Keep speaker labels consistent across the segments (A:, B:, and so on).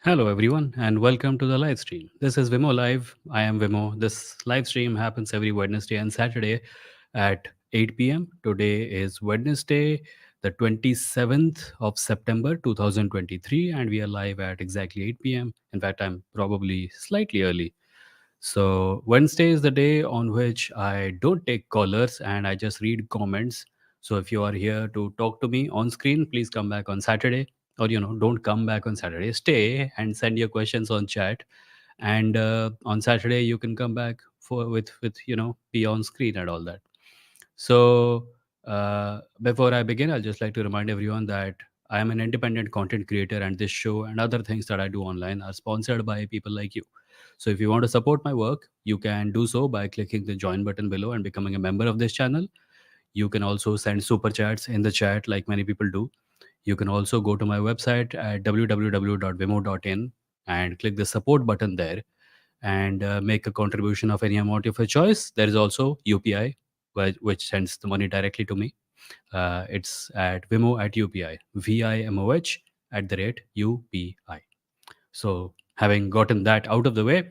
A: Hello, everyone, and welcome to the live stream. This is Vimoh Live. I am Vimoh. This live stream happens every Wednesday and Saturday at 8 p.m. Today is Wednesday, the 27th of September 2023, and we are live at exactly 8 p.m. In fact, I'm probably slightly early. So, Wednesday is the day on which I don't take callers and I just read comments. So, if you are here to talk to me on screen, please come back on Saturday. Or, don't come back on Saturday. Stay and send your questions on chat. And on Saturday, you can come back with be on screen and all that. So, before I begin, I'll just like to remind everyone that I am an independent content creator, and this show and other things that I do online are sponsored by people like you. So, if you want to support my work, you can do so by clicking the join button below and becoming a member of this channel. You can also send super chats in the chat, like many people do. You can also go to my website at www.vimo.in and click the support button there and make a contribution of any amount of your choice. There is also UPI, which sends the money directly to me. It's at Vimoh at UPI, VIMOH at the rate UPI. So, having gotten that out of the way,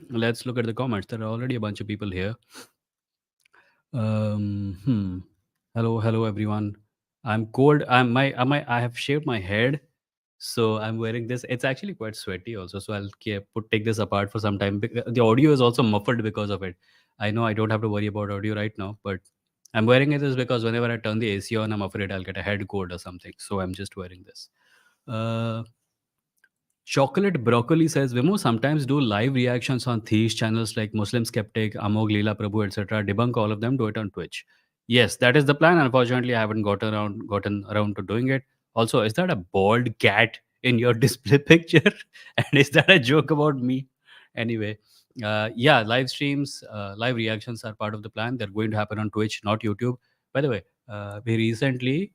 A: let's look at the comments. There are already a bunch of people here. Um, hmm. Hello, hello everyone. I'm cold. I have shaved my head, so I'm wearing this. It's actually quite sweaty also, so I'll take this apart for some time. The audio is also muffled because of it. I know I don't have to worry about audio right now, but I'm wearing it is because whenever I turn the AC on, I'm afraid I'll get a head cold or something. So I'm just wearing this. Uh, Chocolate Broccoli says, Vimo sometimes do live reactions on these channels like Muslim Skeptic, Amog, Leela Prabhu, etc. Debunk all of them, do it on Twitch. Yes, that is the plan. Unfortunately, I haven't gotten around to doing it. Also, is that a bald cat in your display picture? And is that a joke about me? Anyway, yeah, live streams, live reactions are part of the plan. They're going to happen on Twitch, not YouTube. By the way, we recently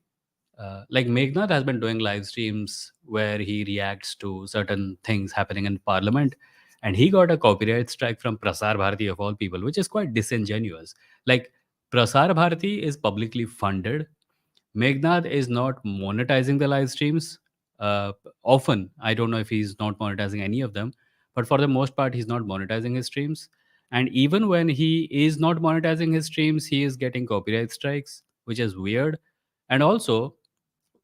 A: like Meghnad has been doing live streams where he reacts to certain things happening in Parliament, and he got a copyright strike from Prasar Bharati of all people, which is quite disingenuous. Like Prasar Bharati is publicly funded. Meghnad is not monetizing the live streams. Often, I don't know if he's not monetizing any of them, but for the most part, he's not monetizing his streams. And even when he is not monetizing his streams, he is getting copyright strikes, which is weird. And also,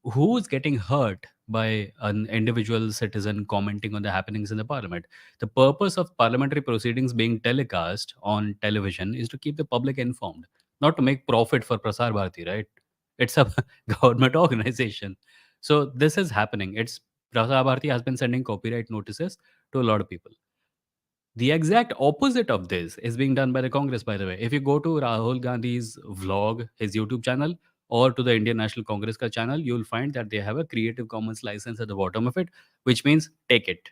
A: who's getting hurt by an individual citizen commenting on the happenings in the parliament? The purpose of parliamentary proceedings being telecast on television is to keep the public informed, not to make profit for Prasar Bharati, right? It's a government organization. So this is happening. It's Prasar Bharati has been sending copyright notices to a lot of people. The exact opposite of this is being done by the Congress, by the way. If you go to Rahul Gandhi's vlog, his YouTube channel, or to the Indian National Congress ka channel, you'll find that they have a Creative Commons license at the bottom of it, which means take it.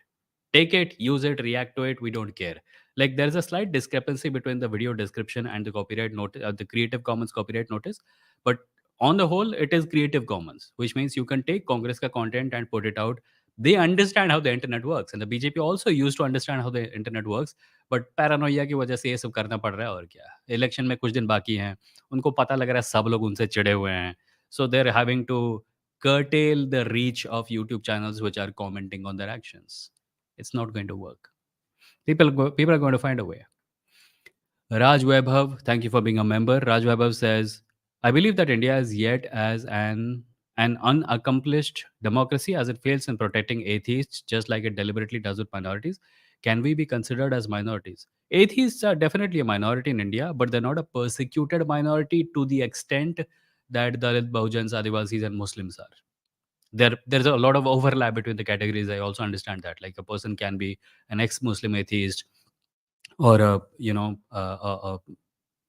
A: Take it, use it, react to it, we don't care. Like there's a slight discrepancy between the video description and the copyright notice, the Creative Commons copyright notice. But on the whole, it is Creative Commons, which means you can take Congress ka content and put it out. They understand how the internet works, and the BJP also used to understand how the internet works, but paranoia की वजह से ये सब करना पड़ रहा है और क्या। इलेक्शन में कुछ दिन बाकी हैं, उनको पता लग रहा है सब लोग उनसे चिढ़े हुए हैं, so they're having to curtail the reach of YouTube channels which are commenting on their actions. It's not going to work. People are going to find a way. Raj Vaibhav, thank you for being a member. Raj Vaibhav says, I believe that India is yet as an unaccomplished democracy as it fails in protecting atheists, just like it deliberately does with minorities. Can we be considered as minorities? Atheists are definitely a minority in India, but they're not a persecuted minority to the extent that Dalit, Bahujans, Adivasis, and Muslims are. There's a lot of overlap between the categories. I also understand that. Like a person can be an ex-Muslim atheist or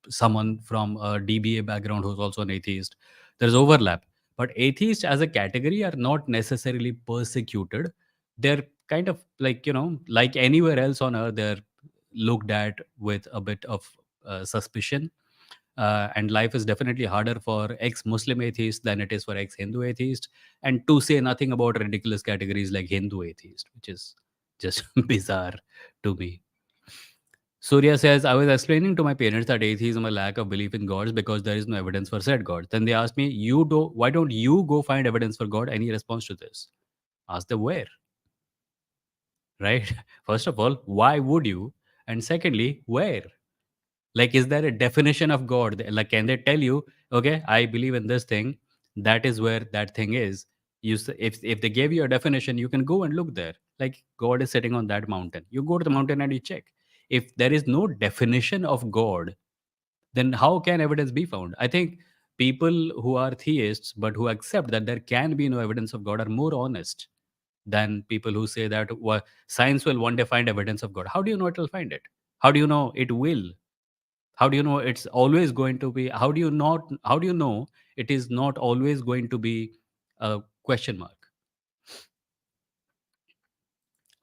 A: someone from a DBA background who's also an atheist. There's overlap, but atheists as a category are not necessarily persecuted. They're kind of like like anywhere else on earth, they're looked at with a bit of suspicion. And life is definitely harder for ex-Muslim atheists than it is for ex-Hindu atheists. And to say nothing about ridiculous categories like Hindu atheist, which is just bizarre to me. Surya says, I was explaining to my parents that atheism is a lack of belief in gods because there is no evidence for said God. Then they asked me, why don't you go find evidence for God? Any response to this? Ask them where, right? First of all, why would you? And secondly, where? Like, is there a definition of God? Like, can they tell you, okay, I believe in this thing, that is where that thing is. If they gave you a definition, you can go and look there. Like, God is sitting on that mountain. You go to the mountain and you check. If there is no definition of God, then how can evidence be found? I think people who are theists but who accept that there can be no evidence of God are more honest than people who say that science will one day find evidence of God. How do you know it will find it? How do you know it will? How do you know it's always going to be? How do you know it is not always going to be a question mark?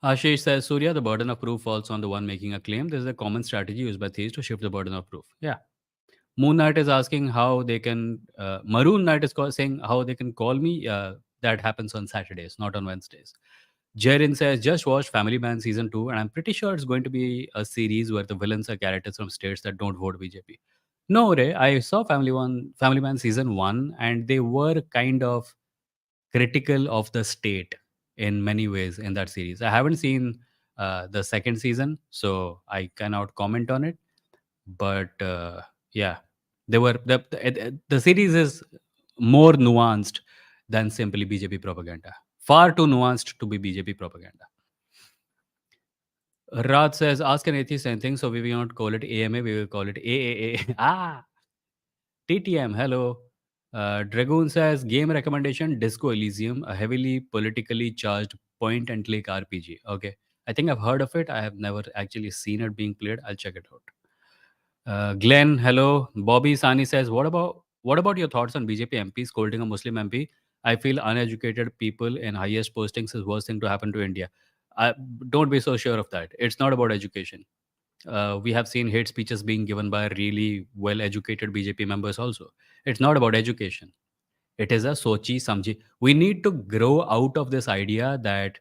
A: Ashish says, Surya, the burden of proof falls on the one making a claim. This is a common strategy used by thieves to shift the burden of proof. Yeah. Moon Knight is asking how they can. Maroon Knight is saying how they can call me. That happens on Saturdays, not on Wednesdays. Jaren says, just watched Family Man season 2, and I'm pretty sure it's going to be a series where the villains are characters from states that don't vote BJP. No, Ray, I saw Family Man season one, and they were kind of critical of the state in many ways in that series. I haven't seen the second season, so I cannot comment on it. But yeah, they were the series is more nuanced than simply BJP propaganda. Far too nuanced to be BJP propaganda. Raj says, ask an atheist anything, so we will not call it AMA, we will call it AAA. Ah, TTM, hello. Dragoon says, game recommendation Disco Elysium, a heavily politically charged point and click RPG. Okay. I think I've heard of it. I have never actually seen it being played. I'll check it out. Glenn, hello. Bobby Sani says, what about your thoughts on BJP MP scolding a Muslim MP? I feel uneducated people in highest postings is worst thing to happen to India. I, don't be so sure of that. It's not about education. We have seen hate speeches being given by really well-educated BJP members also. It's not about education. It is a sochi samji. We need to grow out of this idea that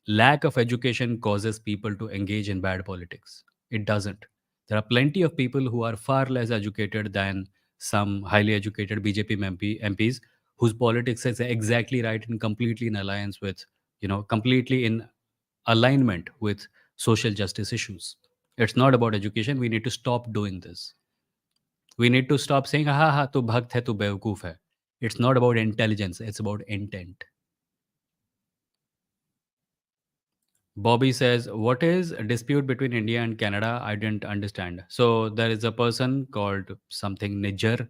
A: lack of education causes people to engage in bad politics. It doesn't. There are plenty of people who are far less educated than some highly educated BJP MPs whose politics is exactly right and completely in alliance with, completely in alignment with social justice issues. It's not about education. We need to stop doing this. We need to stop saying, ha ha, tu bhakt hai, tu bewkoof hai. It's not about intelligence, it's about intent. Bobby says, what is a dispute between India and Canada? I didn't understand. So there is a person called something Niger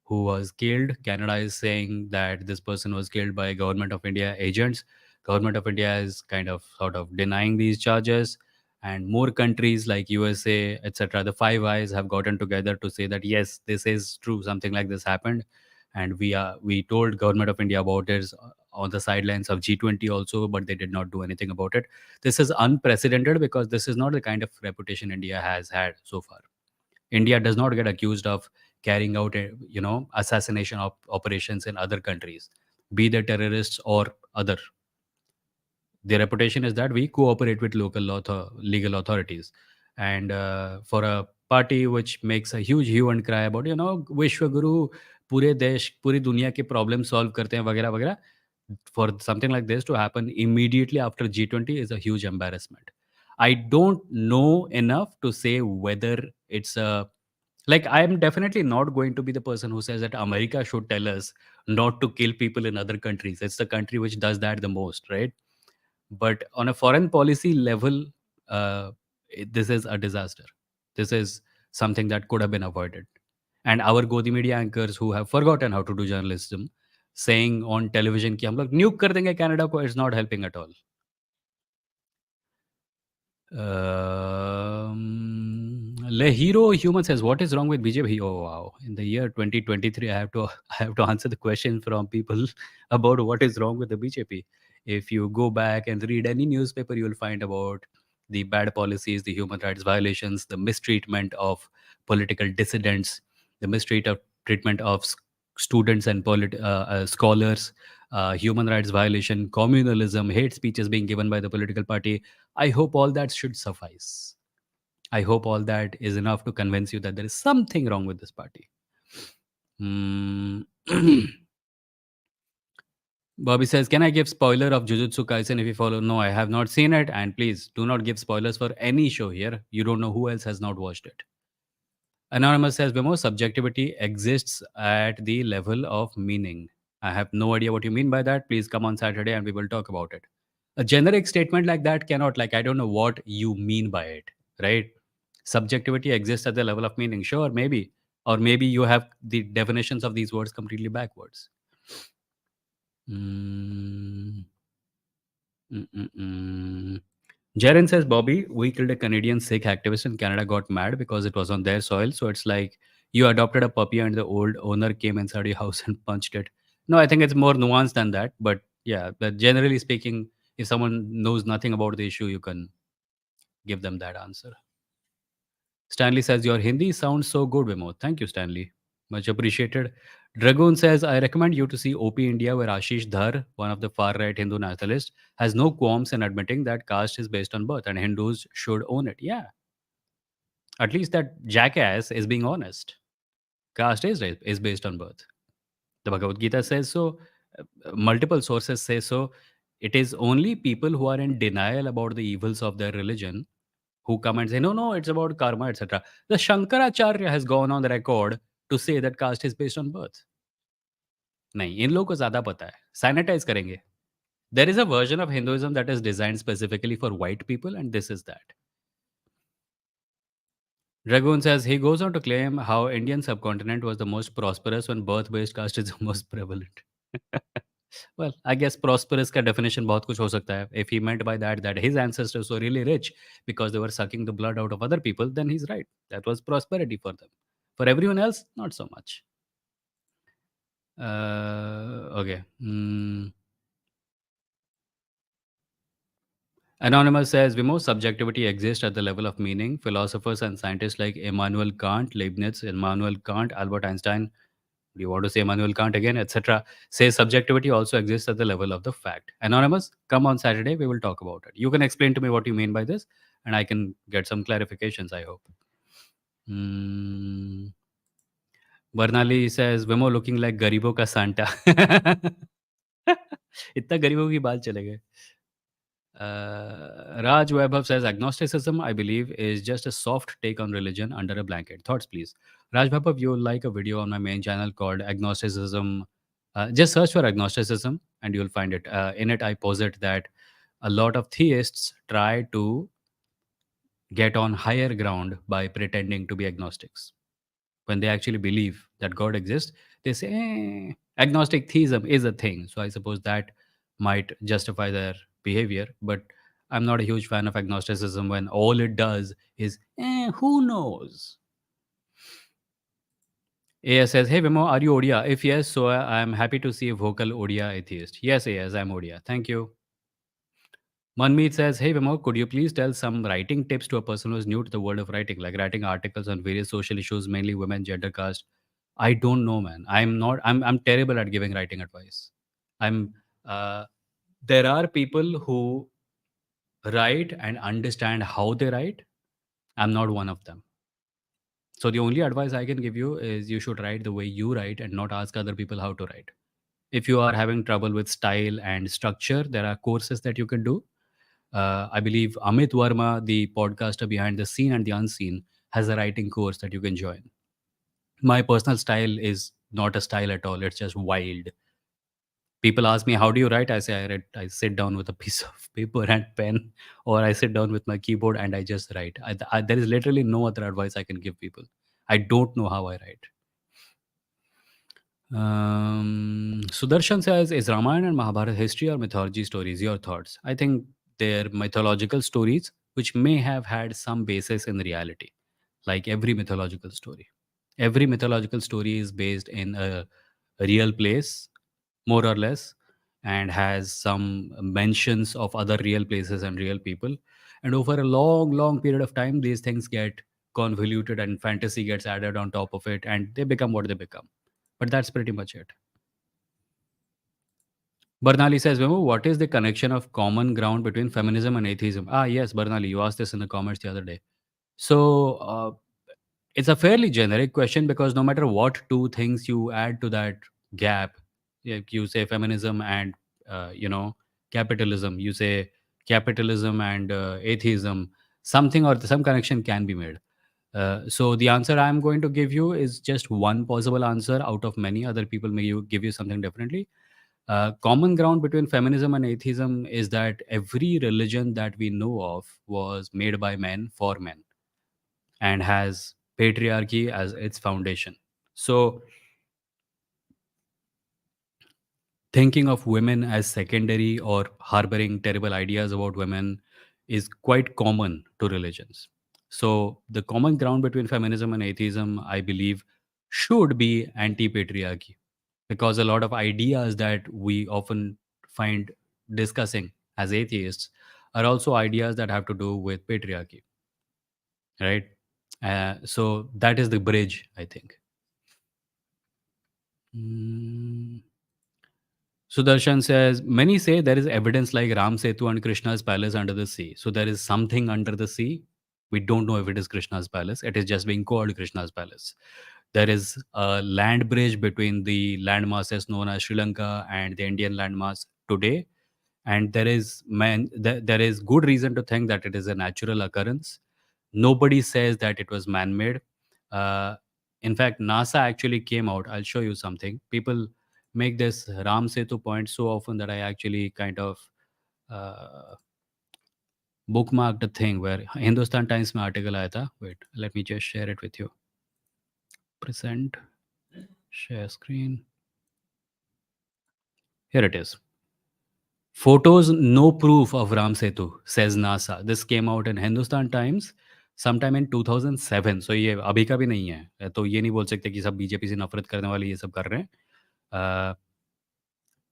A: who was killed. Canada is saying that this person was killed by government of India agents. Government of India is kind of sort of denying these charges. And more countries like USA, etc., the Five Eyes have gotten together to say that yes, this is true. Something like this happened, and we told government of India about it on the sidelines of G20 also, but they did not do anything about it. This is unprecedented because this is not the kind of reputation India has had so far. India does not get accused of carrying out assassination operations in other countries, be they terrorists or other. The reputation is that we cooperate with legal authorities. And for a party which makes a huge hue and cry about विश्व गुरु पूरे देश पूरी दुनिया के problem solve करते हैं वगैरह वगैरह, for something like this to happen immediately after G20 is a huge embarrassment. I don't know enough to say whether it's a, like, I'm definitely not going to be the person who says that America should tell us not to kill people in other countries. It's the country which does that the most, right? But on a foreign policy level, this is a disaster. This is something that could have been avoided. And our Godi media anchors who have forgotten how to do journalism, saying on television कि हम लोग न्यूक कर देंगे Canada को, is not helping at all. Le Hero Human says, "What is wrong with BJP?" Oh wow! In the year 2023, I have to answer the question from people about what is wrong with the BJP. If you go back and read any newspaper, you will find about the bad policies, the human rights violations, the mistreatment of political dissidents, the treatment of students and scholars, human rights violation, communalism, hate speeches being given by the political party. I hope all that should suffice. I hope all that is enough to convince you that there is something wrong with this party. Hmm. Bobby says, can I give spoiler of Jujutsu Kaisen if you follow? No, I have not seen it. And please do not give spoilers for any show here. You don't know who else has not watched it. Anonymous says, Vimoh, subjectivity exists at the level of meaning. I have no idea what you mean by that. Please come on Saturday and we will talk about it. A generic statement like that cannot, like, I don't know what you mean by it, right? Subjectivity exists at the level of meaning. Sure, maybe. Or maybe you have the definitions of these words completely backwards. Mm, mm, mm, mm. Jaren says, Bobby, we killed a Canadian Sikh activist and Canada got mad because it was on their soil. So it's like you adopted a puppy and the old owner came inside your house and punched it. No, I think it's more nuanced than that. But yeah, but generally speaking, if someone knows nothing about the issue, you can give them that answer. Stanley says, your Hindi sounds so good, Vimoh. Thank you, Stanley. Much appreciated. Dragoon says, I recommend you to see OP India, where Ashish Dhar, one of the far right Hindu nationalists, has no qualms in admitting that caste is based on birth and Hindus should own it. Yeah. At least that jackass is being honest. Caste is based on birth. The Bhagavad Gita says so. Multiple sources say so. It is only people who are in denial about the evils of their religion who come and say, no, no, it's about karma, etc. The Shankaracharya has gone on the record to say that caste is based on birth. नहीं, इन लोगों को ज़्यादा पता है. Sanitize करेंगे. There is a version of Hinduism that is designed specifically for white people, and this is that. Dragoon says he goes on to claim how Indian subcontinent was the most prosperous when birth-based caste is the most prevalent. Well, I guess prosperous का definition बहुत कुछ हो सकता है. If he meant by that that his ancestors were really rich because they were sucking the blood out of other people, then he's right. That was prosperity for them. For everyone else, not so much. Okay. Anonymous says, Vimoh, subjectivity exists at the level of meaning. Philosophers and scientists like Immanuel Kant, Leibniz, Immanuel Kant, Albert Einstein, do you want to say Immanuel Kant again, etc., say subjectivity also exists at the level of the fact. Anonymous, come on Saturday, we will talk about it. You can explain to me what you mean by this, and I can get some clarifications, I hope. Hmm. Bernali says, Vimo looking like गरीबों का Santa. इतना गरीबों की बात चले गए. Raj Vaibhav says agnosticism, I believe, is just a soft take on religion under a blanket. Thoughts, please. Raj Vaibhav, you'll like a video on my main channel called Agnosticism. Just search for agnosticism and you'll find it. In it, I posit that a lot of theists try to get on higher ground by pretending to be agnostics. When they actually believe that God exists, they say, agnostic theism is a thing. So I suppose that might justify their behavior. But I'm not a huge fan of agnosticism when all it does is, who knows? AS says, hey, Vimo, are you Odia? If yes, so I'm happy to see a vocal Odia atheist. Yes, AS, I'm Odia. Thank you. Manmeet says, hey, Vimo, could you please tell some writing tips to a person who's new to the world of writing, like writing articles on various social issues, mainly women, gender, caste? I don't know, man. I'm terrible at giving writing advice. I'm uh, There are people who write and understand how they write. I'm not one of them. So the only advice I can give you is you should write the way you write and not ask other people how to write. If you are having trouble with style and structure, there are courses that you can do. I believe Amit Verma, the podcaster behind the scene and the unseen, has a writing course that you can join. My personal style is not a style at all. It's just wild. People ask me, how do you write? I say, I sit down with a piece of paper and pen, or I sit down with my keyboard and I just write. There is literally no other advice I can give people. I don't know how I write. Sudarshan says, is Ramayana and Mahabharata history or mythology stories? Your thoughts? I think they're mythological stories which may have had some basis in reality, like every mythological story. Every mythological story is based in a real place, more or less, and has some mentions of other real places and real people. And over a long, long period of time, these things get convoluted and fantasy gets added on top of it, and they become what they become. But that's pretty much it. Bernali says, Vimo, what is the connection of common ground between feminism and atheism? Ah, yes, Bernali, you asked this in the comments the other day. So it's a fairly generic question because no matter what two things you add to that gap, like you say feminism and capitalism, you say capitalism and atheism, something or some connection can be made. So the answer I'm going to give you is just one possible answer out of many. Other people may give you something differently. Common ground between feminism and atheism is that every religion that we know of was made by men for men and has patriarchy as its foundation. So thinking of women as secondary or harboring terrible ideas about women is quite common to religions. So the common ground between feminism and atheism, I believe, should be anti-patriarchy, because a lot of ideas that we often find discussing as atheists are also ideas that have to do with patriarchy, right? So that is the bridge, I think. Mm. Sudarshan says, many say there is evidence like Ram Setu and Krishna's palace under the sea. So there is something under the sea. We don't know if it is Krishna's palace. It is just being called Krishna's palace. There is a land bridge between the land masses known as Sri Lanka and the Indian landmass today, and there is good reason to think that it is a natural occurrence. Nobody says that it was man-made. Uh, in fact, NASA actually came out. I'll show you something. People make this Ram Setu point so often that I actually kind of uh, bookmarked a thing where Hindustan Times में article आया था. Wait, let me just share it with you. Present, share screen. Here it is. Photos, no proof of Ram Setu, says NASA. This came out in Hindustan Times sometime in 2007. So ये अभी का भी नहीं है. तो ये नहीं बोल सकते कि सब बीजेपी से नफरत करने वाले ये सब कर रहे हैं.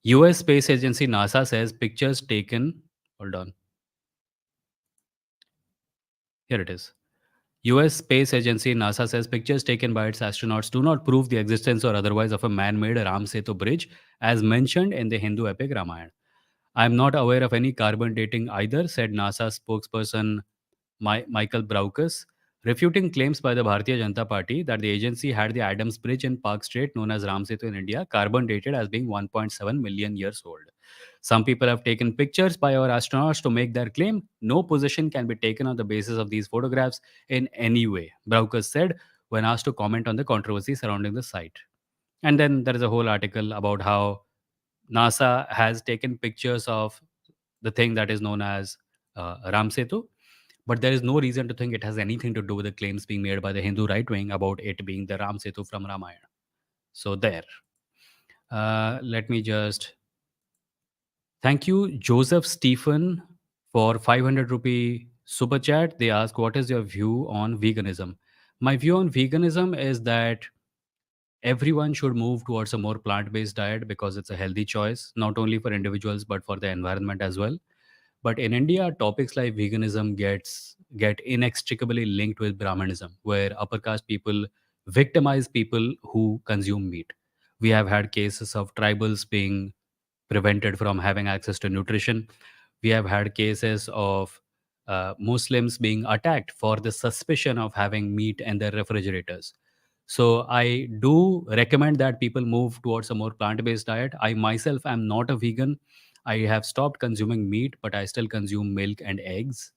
A: US space agency NASA says pictures taken. Hold on. Here it is. US Space Agency NASA says pictures taken by its astronauts do not prove the existence or otherwise of a man-made Ram Setu bridge as mentioned in the Hindu epic Ramayana. I am not aware of any carbon dating either, said NASA spokesperson Michael Braukus, refuting claims by the Bharatiya Janata Party that the agency had the Adams Bridge in Park Strait, known as Ram Setu in India, carbon dated as being 1.7 million years old. Some people have taken pictures by our astronauts to make their claim. No position can be taken on the basis of these photographs in any way, Braukus said when asked to comment on the controversy surrounding the site. And then there is a whole article about how NASA has taken pictures of the thing that is known as Ram Setu, but there is no reason to think it has anything to do with the claims being made by the Hindu right wing about it being the Ram Setu from Ramayana. So there. Let me just thank you, Joseph Stephen, for 500 rupee super chat. They ask, what is your view on veganism? My view on veganism is that everyone should move towards a more plant-based diet because it's a healthy choice, not only for individuals but for the environment as well. But in India, topics like veganism get inextricably linked with Brahmanism, where upper caste people victimize people who consume meat. We have had cases of tribals being prevented from having access to nutrition. We have had cases of Muslims being attacked for the suspicion of having meat in their refrigerators. So I do recommend that people move towards a more plant-based diet. I myself am not a vegan. I have stopped consuming meat, but I still consume milk and eggs.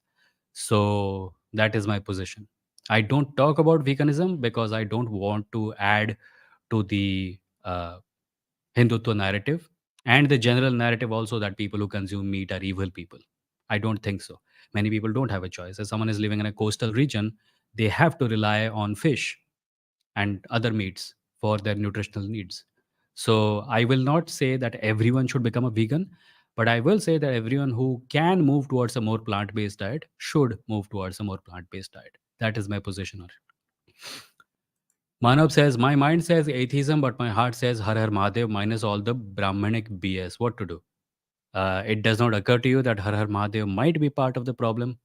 A: So that is my position. I don't talk about veganism because I don't want to add to the Hindutva narrative and the general narrative also that people who consume meat are evil people. I don't think so. Many people don't have a choice. If someone is living in a coastal region, they have to rely on fish and other meats for their nutritional needs. So I will not say that everyone should become a vegan, but I will say that everyone who can move towards a more plant based diet should move towards a more plant based diet. That is my position on it. Manav says, my mind says atheism, but my heart says Har Har Mahadev minus all the Brahmanic BS. What to do? It does not occur to you that Har Har Mahadev might be part of the problem.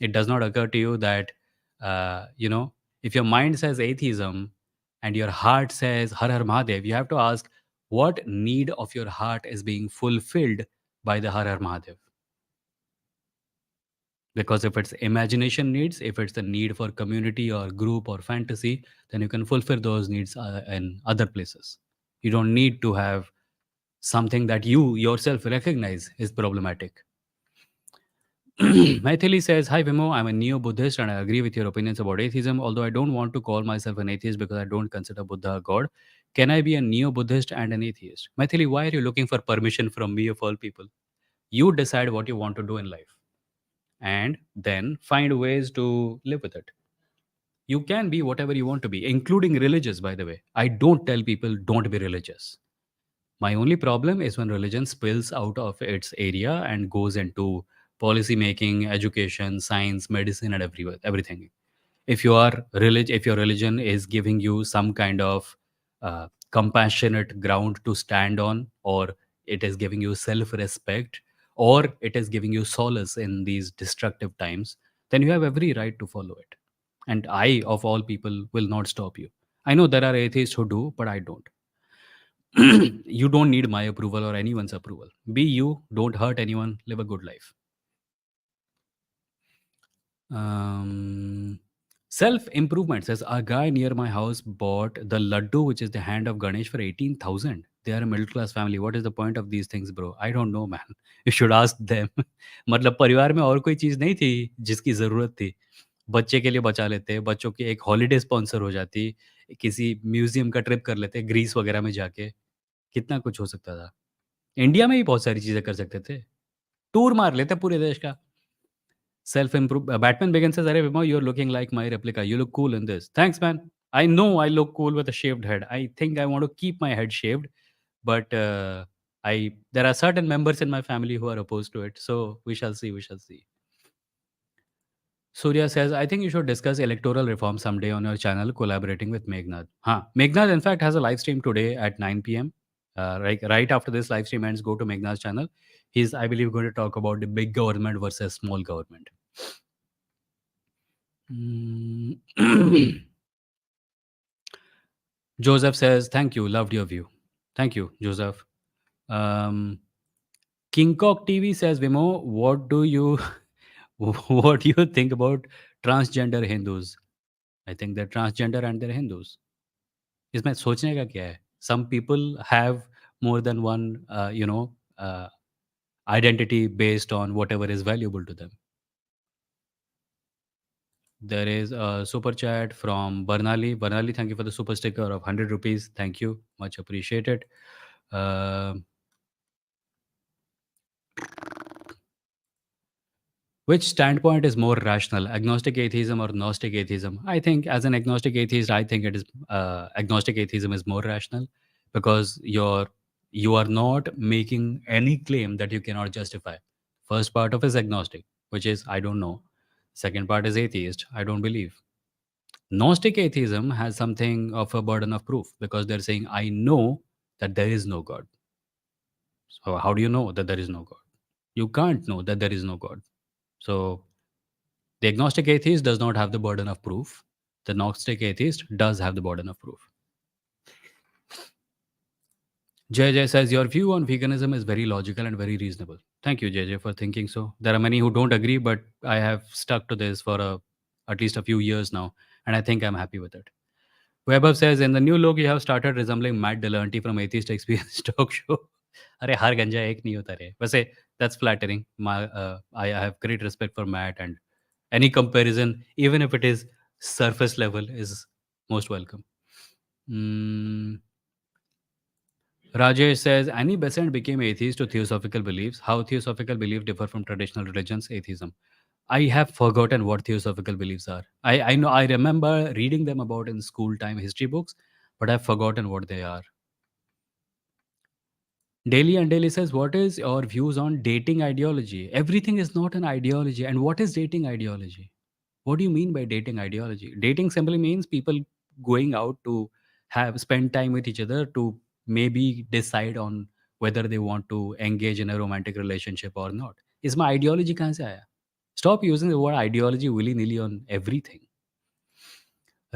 A: It does not occur to you that, if your mind says atheism and your heart says Har Har Mahadev, you have to ask what need of your heart is being fulfilled by the Har Har Mahadev. Because if it's imagination needs, if it's the need for community or group or fantasy, then you can fulfill those needs in other places. You don't need to have something that you yourself recognize is problematic. Maithili says, hi Vimoh, I'm a neo-Buddhist and I agree with your opinions about atheism, although I don't want to call myself an atheist because I don't consider Buddha a god. Can I be a neo-Buddhist and an atheist? Maithili, why are you looking for permission from me of all people? You decide what you want to do in life and then find ways to live with it. You can be whatever you want to be, including religious, by the way. I don't tell people don't be religious. My only problem is when religion spills out of its area and goes into policy making, education, science, medicine, and everything. If your religion is giving you some kind of compassionate ground to stand on, or it is giving you self-respect, or it is giving you solace in these destructive times, then you have every right to follow it. And I, of all people, will not stop you. I know there are atheists who do, but I don't. You don't need my approval or anyone's approval. Be you, don't hurt anyone, live a good life. Um, Self improvement says a guy near my house bought the laddu, which is the hand of Ganesh, for 18,000. They are a middle class family. What is the point of these things, bro? I don't know, man. You should ask them. मतलब परिवार में और कोई चीज़ नहीं थी जिसकी ज़रूरत थी। बच्चे के लिए बचा लेते, बच्चों की एक हॉलिडे स्पॉन्सर हो जाती, किसी म्यूज़ियम का ट्रिप कर लेते, ग्रीस वगैरह में जाके, कितना कुछ हो सकता था। इंडिया में भी बहुत सारी चीज़ें कर सकते थे। टूर मार लेते पूरे देश का। Self improve. Batman Begins says, "Arey Vimoh, you're looking like my replica. You look cool in this." Thanks, man. I know I look cool with a shaved head. I think I want to keep my head shaved, but I there are certain members in my family who are opposed to it. So we shall see. We shall see. Surya says, "I think you should discuss electoral reform someday on your channel, collaborating with Meghnad." Huh. Meghnad, in fact, has a live stream today at 9 p.m. Right after this live stream ends, go to Meghnad's channel. He's, I believe, going to talk about the big government versus small government. Mm. Joseph says, "Thank you. Loved your view." Thank you, Joseph. Um, King Kong TV says, "Vimo, what do you what do you think about transgender Hindus?" I think they're transgender and they're Hindus. इसमें सोचने का क्या है? Some people have more than one, identity based on whatever is valuable to them. There is a super chat from Bernali. Bernali, thank you for the super sticker of 100 rupees. Thank you. Much appreciated. Uh, which standpoint is more rational, agnostic atheism or Gnostic atheism? I think, as an agnostic atheist, I think it is agnostic atheism is more rational because you are not making any claim that you cannot justify. First part of is agnostic, which is I don't know. Second part is atheist. I don't believe. Gnostic atheism has something of a burden of proof because they're saying I know that there is no God. So how do you know that there is no God? You can't know that there is no God. So the agnostic atheist does not have the burden of proof. The Gnostic atheist does have the burden of proof. JJ says, "Your view on veganism is very logical and very reasonable." Thank you, JJ, for thinking so. There are many who don't agree, but I have stuck to this for at least a few years now, and I think I'm happy with it. Webber says, "In the new look, you have started resembling Matt Dillahunty from Atheist Experience Talk Show." अरे हर गंजा एक नहीं होता रे वैसे that's flattering. I have great respect for Matt, and any comparison, even if it is surface level, is most welcome. Mm, Rajesh says, Annie Besant became atheist to theosophical beliefs. How theosophical beliefs differ from traditional religions, atheism? I have forgotten what theosophical beliefs are. I know I remember reading them about in school time history books, but I've forgotten what they are. Daily and Daily says, "What is your views on dating ideology?" Everything is not an ideology. And what is dating ideology? What do you mean by dating ideology? Dating simply means people going out to have spend time with each other to maybe decide on whether they want to engage in a romantic relationship or not. Is my ideology kahan se aaya? Stop using the word ideology willy-nilly on everything.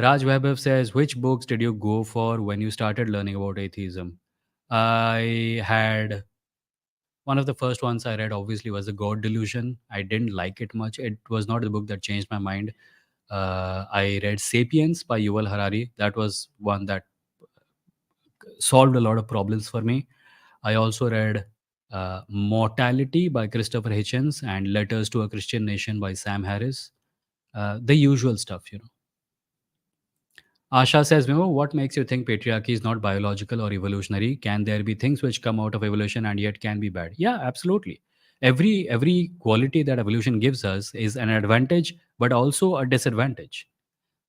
A: Raj Vaibhav says, "Which books did you go for when you started learning about atheism?" I had one of the first ones I read obviously was The God Delusion. I didn't like it much. It was not the book that changed my mind. I read Sapiens by Yuval Harari. That was one that solved a lot of problems for me. I also read Mortality by Christopher Hitchens and Letters to a Christian Nation by Sam Harris. The usual stuff, you know. Asha says, "Vimo, what makes you think patriarchy is not biological or evolutionary? Can there be things which come out of evolution and yet can be bad?" Yeah, absolutely. Every quality that evolution gives us is an advantage, but also a disadvantage.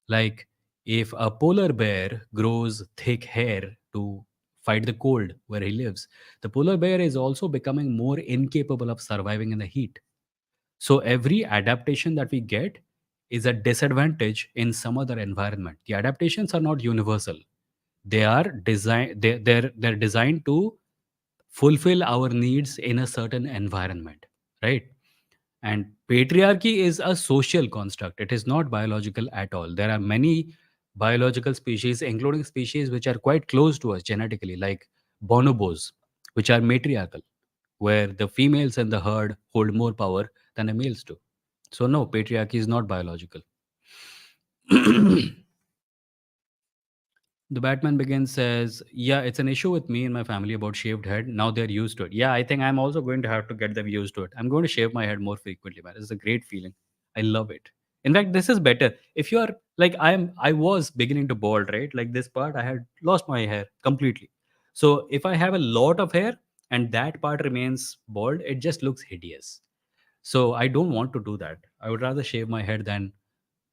A: Like if a polar bear grows thick hair to fight the cold where he lives, the polar bear is also becoming more incapable of surviving in the heat. So every adaptation that we get is a disadvantage in some other environment. The adaptations are not universal. They are they're designed to fulfill our needs in a certain environment, right? And patriarchy is a social construct. It is not biological at all. There are many biological species, including species which are quite close to us genetically, like bonobos, which are matriarchal, where the females in the herd hold more power than the males do. So no, patriarchy is not biological. The Batman Begins says, "Yeah, it's an issue with me and my family about shaved head. Now they're used to it. Yeah, I think I'm also going to have to get them used to it. I'm going to shave my head more frequently, man. It's a great feeling. I love it. In fact, this is better. If you are like I was beginning to bald, right? Like this part, I had lost my hair completely. So if I have a lot of hair and that part remains bald, it just looks hideous. So I don't want to do that. I would rather shave my head than,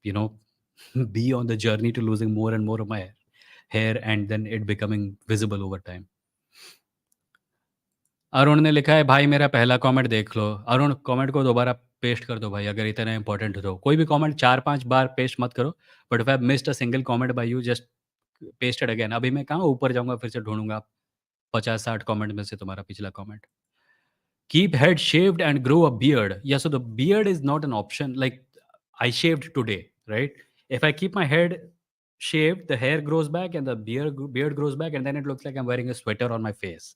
A: you know, be on the journey to losing more and more of my hair and then it becoming visible over time. Arun ने लिखा है, भाई मेरा पहला comment देख लो। Arun, comment को दोबारा paste कर दो भाई, अगर इतना इंपॉर्टेंट हो तो। कोई भी कमेंट 4-5 बार पेस्ट मत करो, but if I missed a single comment by you, just paste it again. अभी मैं कहाँ ऊपर जाऊँगा, फिर से ढूँढूँगा 50-60 कमेंट में से तुम्हारा पिछला comment. Keep head shaved and grow a beard. Yeah, so the beard is not an option. Like I shaved today, right? If I keep my head shaved, the hair grows back and the beard grows back, and then it looks like I'm wearing a sweater on my face.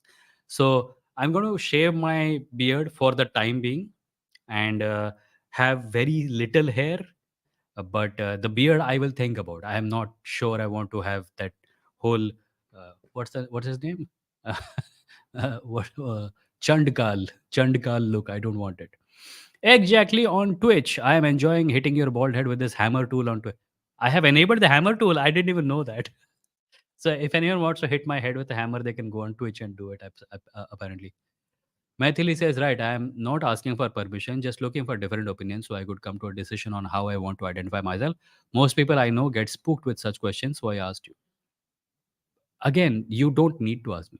A: So I'm going to shave my beard for the time being and have very little hair. But the beard, I will think about. I am not sure I want to have that whole what's his name? What Chandkal look. I don't want it. Exactly on Twitch. I am enjoying hitting your bald head with this hammer tool on Twitch. I have enabled the hammer tool. I didn't even know that. So if anyone wants to hit my head with a hammer, they can go on Twitch and do it. Apparently, Maithili says, right. I am not asking for permission, just looking for different opinions so I could come to a decision on how I want to identify myself. Most people I know get spooked with such questions, so I asked you. Again, you don't need to ask me.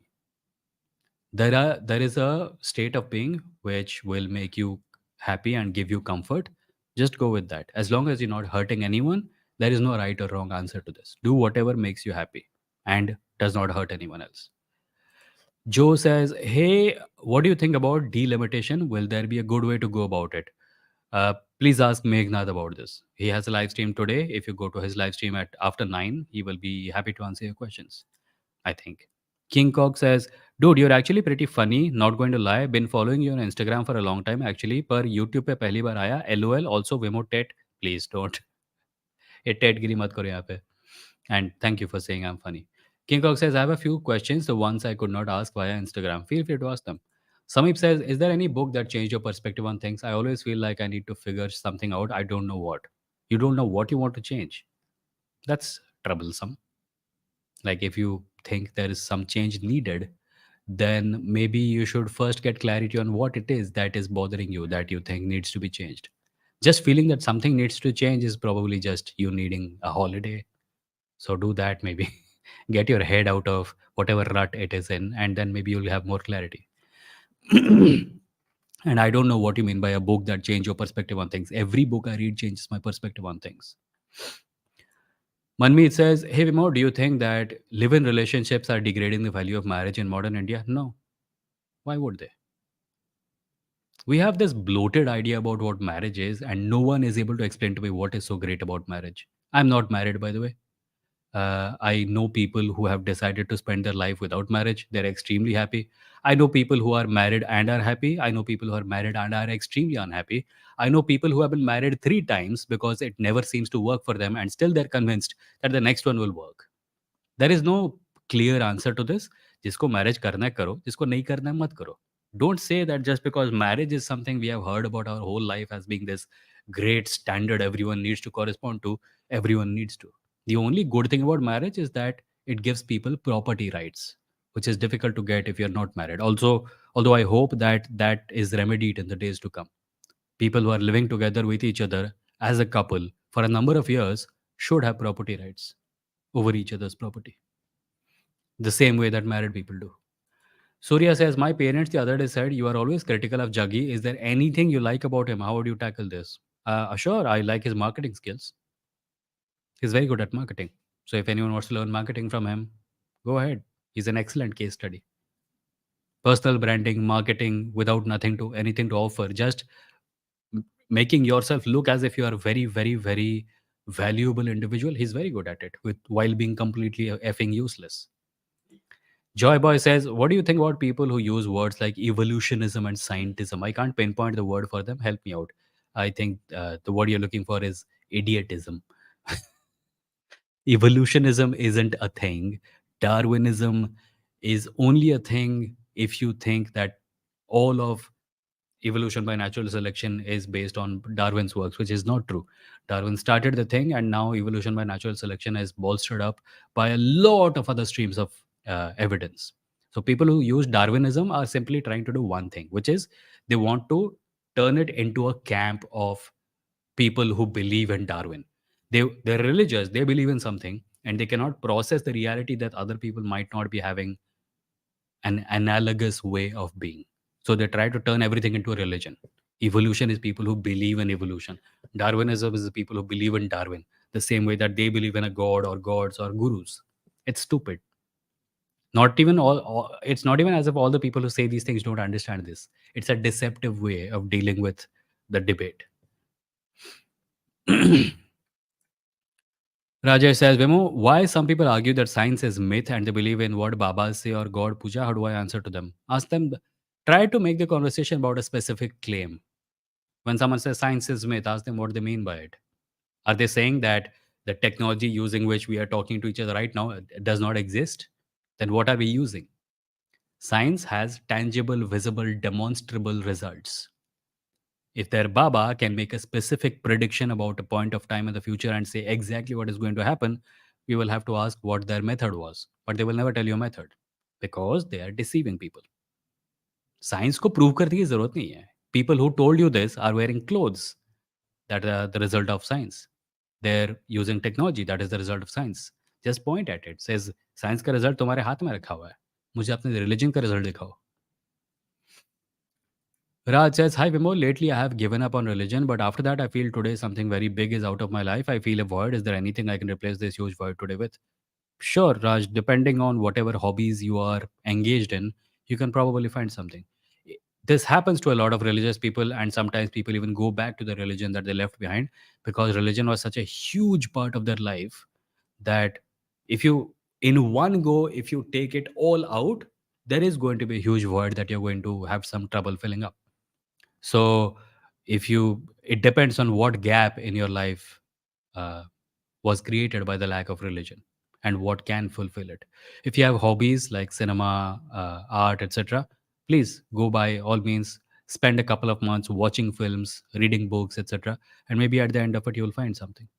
A: There is a state of being which will make you happy and give you comfort. Just go with that. As long as you're not hurting anyone, there is no right or wrong answer to this. Do whatever makes you happy and does not hurt anyone else. Joe says, "Hey, what do you think about delimitation? Will there be a good way to go about it?" Please ask Meghnad about this. He has a live stream today. If you go to his live stream at after 9, he will be happy to answer your questions, I think. King Kong says, "Dude, you're actually pretty funny. Not going to lie. Been following you on Instagram for a long time, actually. Per YouTube पे पहली बार आया. LOL. Also, Vimoh Tet. Please don't. ये TET गिरी मत करो यहाँ पे. And thank you for saying I'm funny." King Kong says, "I have a few questions, the ones I could not ask via Instagram. Feel free to ask them." Samip says, "Is there any book that changed your perspective on things? I always feel like I need to figure something out. I don't know what." You don't know what you want to change. That's troublesome. Like if you think there is some change needed, then maybe you should first get clarity on what it is that is bothering you that you think needs to be changed. Just feeling that something needs to change is probably just you needing a holiday. So do that maybe. Get your head out of whatever rut it is in, and then maybe you'll have more clarity. And I don't know what you mean by a book that changed your perspective on things. Every book I read changes my perspective on things. Manmeet says, "Hey Vimo, do you think that live-in relationships are degrading the value of marriage in modern India?" No. Why would they? We have this bloated idea about what marriage is, and no one is able to explain to me what is so great about marriage. I'm not married, by the way. I know people who have decided to spend their life without marriage. They're extremely happy. I know people who are married and are happy. I know people who are married and are extremely unhappy. I know people who have been married 3 times because it never seems to work for them, and still they're convinced that the next one will work. There is no clear answer to this. जिसको marriage करना है करो, जिसको नहीं करना है मत करो. Don't say that just because marriage is something we have heard about our whole life as being this great standard everyone needs to correspond to, everyone needs to. The only good thing about marriage is that it gives people property rights, which is difficult to get if you're not married. Also, although I hope that that is remedied in the days to come. People who are living together with each other as a couple for a number of years should have property rights over each other's property, the same way that married people do. Surya says, "My parents the other day said you are always critical of Jaggi. Is there anything you like about him? How would you tackle this?" Sure, I like his marketing skills. He's very good at marketing. So if anyone wants to learn marketing from him, go ahead. He's an excellent case study. Personal branding, marketing without nothing to anything to offer, just making yourself look as if you are a very, very, very valuable individual. He's very good at it with while being completely effing useless. Joy Boy says, "What do you think about people who use words like evolutionism and scientism? I can't pinpoint the word for them. Help me out." I think the word you're looking for is idiotism. Evolutionism isn't a thing. Darwinism is only a thing if you think that all of evolution by natural selection is based on Darwin's works, which is not true. Darwin started the thing, and now evolution by natural selection is bolstered up by a lot of other streams of evidence. So, people who use Darwinism are simply trying to do one thing, which is they want to turn it into a camp of people who believe in Darwin. They're religious, they believe in something, and they cannot process the reality that other people might not be having an analogous way of being. So they try to turn everything into a religion. Evolution is people who believe in evolution. Darwinism is the people who believe in Darwin, the same way that they believe in a god or gods or gurus. It's stupid. Not even it's not even as if all the people who say these things don't understand this. It's a deceptive way of dealing with the debate. Rajesh says, Vimo, why some people argue that science is myth and they believe in what Babas say or God puja? How do I answer to them? Ask them, try to make the conversation about a specific claim. When someone says science is myth, ask them what they mean by it. Are they saying that the technology using which we are talking to each other right now does not exist? Then what are we using? Science has tangible, visible, demonstrable results. If their Baba can make a specific prediction about a point of time in the future and say exactly what is going to happen, we will have to ask what their method was. But they will never tell you a method because they are deceiving people. Science को prove करने की जरूरत नहीं है. People who told you this are wearing clothes that are the result of science. They're using technology that is the result of science. Just point at it. Says science का result तुम्हारे हाथ में रखा हुआ है. मुझे अपने religion का result दिखाओ. Raj says, Hi Vimo, lately I have given up on religion, but after that I feel today something very big is out of my life. I feel a void. Is there anything I can replace this huge void today with? Sure, Raj, depending on whatever hobbies you are engaged in, you can probably find something. This happens to a lot of religious people, and sometimes people even go back to the religion that they left behind because religion was such a huge part of their life that if you, in one go, if you take it all out, there is going to be a huge void that you're going to have some trouble filling up. So if you, it depends on what gap in your life uh, was created by the lack of religion and what can fulfill it. If you have hobbies like cinema, art, etc., please go by all means. Spend a couple of months watching films, reading books, etc., and maybe at the end of it you will find something.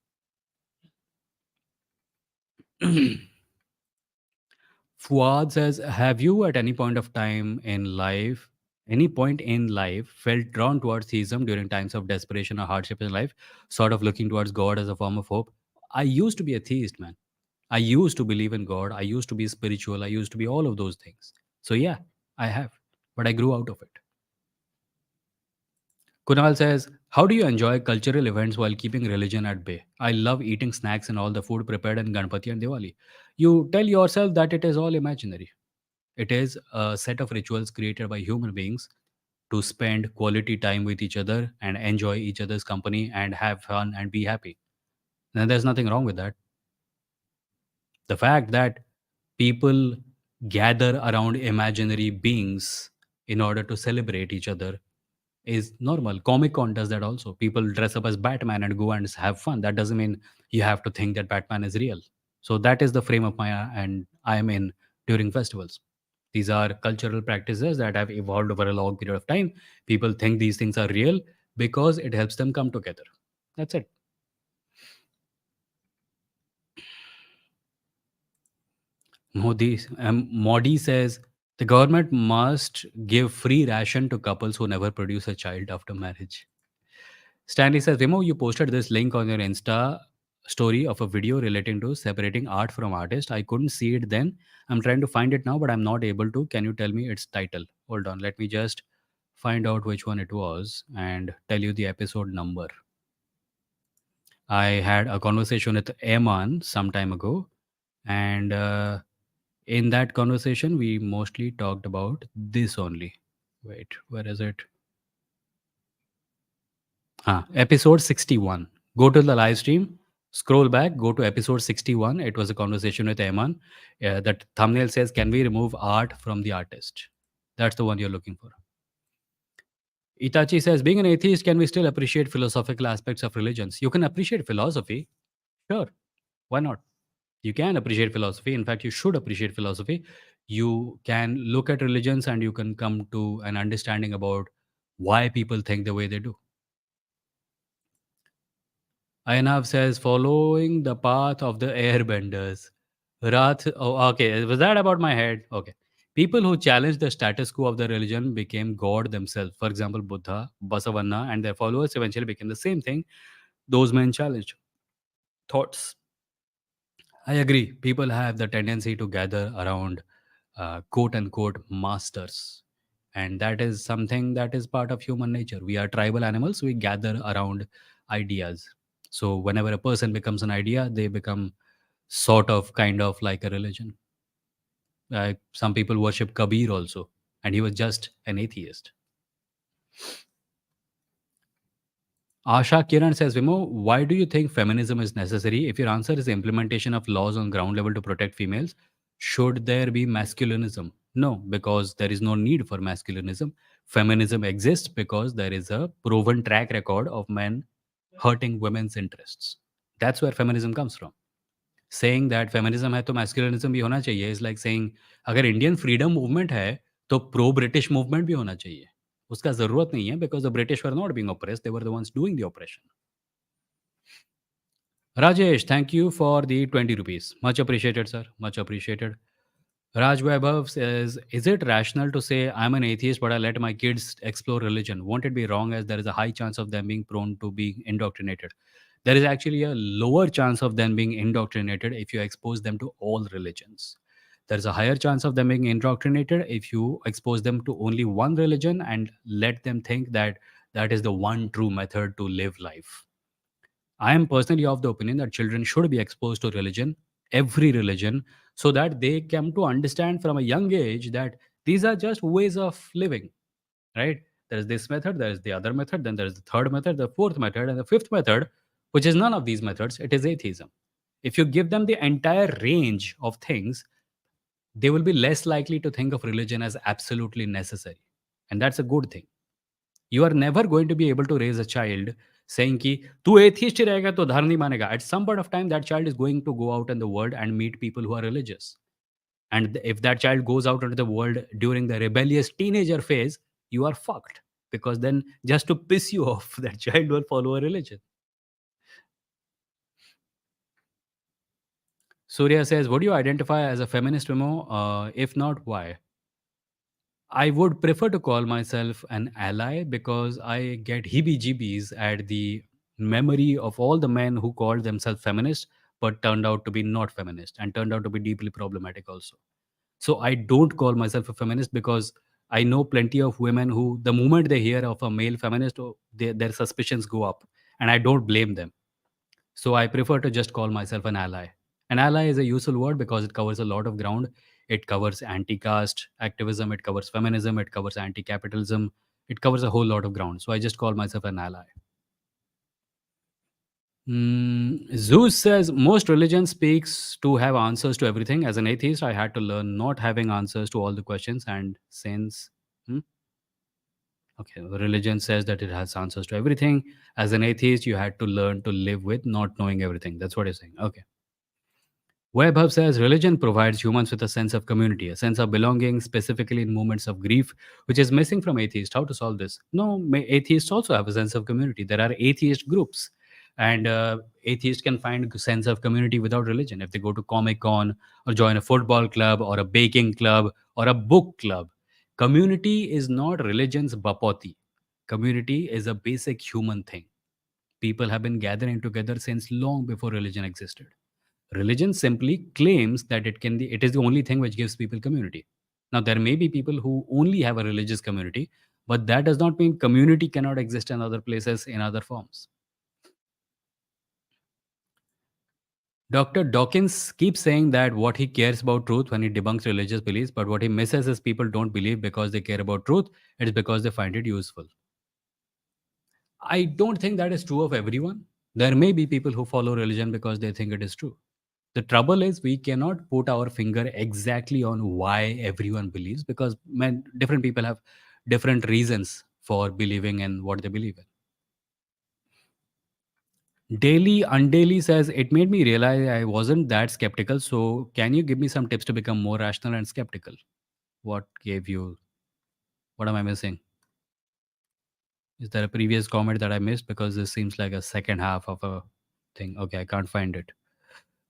A: Fuad says, have you at any point in life, felt drawn towards theism during times of desperation or hardship in life, sort of looking towards God as a form of hope? I used to be a theist, man. I used to believe in God. I used to be spiritual. I used to be all of those things. So yeah, I have, but I grew out of it. Kunal says, how do you enjoy cultural events while keeping religion at bay? I love eating snacks and all the food prepared in Ganpati and Diwali. You tell yourself that it is all imaginary. It is a set of rituals created by human beings to spend quality time with each other and enjoy each other's company and have fun and be happy. And there's nothing wrong with that. The fact that people gather around imaginary beings in order to celebrate each other is normal. Comic Con does that also. People dress up as Batman and go and have fun. That doesn't mean you have to think that Batman is real. So that is the frame of my and I am in during festivals. These are cultural practices that have evolved over a long period of time. People think these things are real because it helps them come together. That's it. Modi says the government must give free ration to couples who never produce a child after marriage. Stanley says, Remo, you posted this link on your Insta story of a video relating to separating art from artist. I couldn't see it then. I'm trying to find it now, but I'm not able to. Can you tell me its title? Hold on. Let me just find out which one it was and tell you the episode number. I had a conversation with Eman some time ago, and in that conversation, we mostly talked about this only. Wait, where is it? Episode 61. Go to the live stream, scroll back, go to episode 61. It was a conversation with Eman. That thumbnail says, can we remove art from the artist? That's the one you're looking for. Itachi says, being an atheist, can we still appreciate philosophical aspects of religions? You can appreciate philosophy. Sure. Why not? You can appreciate philosophy. In fact, you should appreciate philosophy. You can look at religions and you can come to an understanding about why people think the way they do. Ainav says, following the path of the airbenders. Rath, oh, okay. Was that about my head? Okay. People who challenged the status quo of the religion became God themselves. For example, Buddha, Basavanna, and their followers eventually became the same thing those men challenged. Thoughts. I agree. People have the tendency to gather around quote unquote masters. And that is something that is part of human nature. We are tribal animals, we gather around ideas. So, whenever a person becomes an idea, they become sort of kind of like a religion. Some people worship Kabir also, and he was just an atheist. Asha Kiran says, Vimo, why do you think feminism is necessary? If your answer is implementation of laws on ground level to protect females, should there be masculinism? No, because there is no need for masculinism. Feminism exists because there is a proven track record of men hurting women's interests. That's where feminism comes from. Saying that feminism है तो masculinism भी होना चाहिए is like saying अगर Indian freedom movement है तो pro British movement भी होना चाहिए. उसका ज़रूरत नहीं है because the British were not being oppressed, they were the ones doing the operation. Rajesh, thank you for the 20 rupees. Much appreciated, sir. Much appreciated. Raj Vaibhav says, is it rational to say I'm an atheist but I let my kids explore religion? Won't it be wrong as there is a high chance of them being prone to being indoctrinated? There is actually a lower chance of them being indoctrinated if you expose them to all religions. There's a higher chance of them being indoctrinated if you expose them to only one religion and let them think that that is the one true method to live life. I am personally of the opinion that children should be exposed to religion, every religion, so that they come to understand from a young age that these are just ways of living, right? There's this method, there's the other method, then there's the third method, the fourth method, and the fifth method, which is none of these methods. It is atheism. If you give them the entire range of things, they will be less likely to think of religion as absolutely necessary. And that's a good thing. You are never going to be able to raise a child saying कि तू atheist ही रहेगा तो धर्म नहीं मानेगा. At some point of time, that child is going to go out in the world and meet people who are religious. And if that child goes out into the world during the rebellious teenager phase, you are fucked. Because then, just to piss you off, that child will follow a religion. Surya says, would you identify as a feminist, Vimo? If not, why? I would prefer to call myself an ally because I get heebie jeebies at the memory of all the men who called themselves feminist but turned out to be not feminist and turned out to be deeply problematic also. So I don't call myself a feminist because I know plenty of women who, the moment they hear of a male feminist, their suspicions go up. And I don't blame them. So I prefer to just call myself an ally. An ally is a useful word because it covers a lot of ground. It covers anti-caste activism, it covers feminism, it covers anti-capitalism, it covers a whole lot of ground. So I just call myself an ally. Zeus says most religion speaks to have answers to everything. As an atheist, I had to learn not having answers to all the questions. And since okay, religion says that it has answers to everything. As an atheist, you had to learn to live with not knowing everything. That's what you're saying. Okay. Webhub says religion provides humans with a sense of community, a sense of belonging, specifically in moments of grief, which is missing from atheists. How to solve this? No, atheists also have a sense of community. There are atheist groups, and atheists can find a sense of community without religion. If they go to Comic Con or join a football club or a baking club or a book club, community is not religion's bapoti. Community is a basic human thing. People have been gathering together since long before religion existed. Religion simply claims that it is the only thing which gives people community. Now there may be people who only have a religious community, but that does not mean community cannot exist in other places in other forms. Dr. Dawkins keeps saying that what he cares about truth when he debunks religious beliefs, but what he misses is people don't believe because they care about truth, it is because they find it useful. I don't think that is true of everyone. There may be people who follow religion because they think it is true. The trouble is we cannot put our finger exactly on why everyone believes because different people have different reasons for believing in what they believe in. Daily Undaily says it made me realize I wasn't that skeptical. So can you give me some tips to become more rational and skeptical? What gave you? What am I missing? Is there a previous comment that I missed? Because this seems like a second half of a thing. Okay, I can't find it.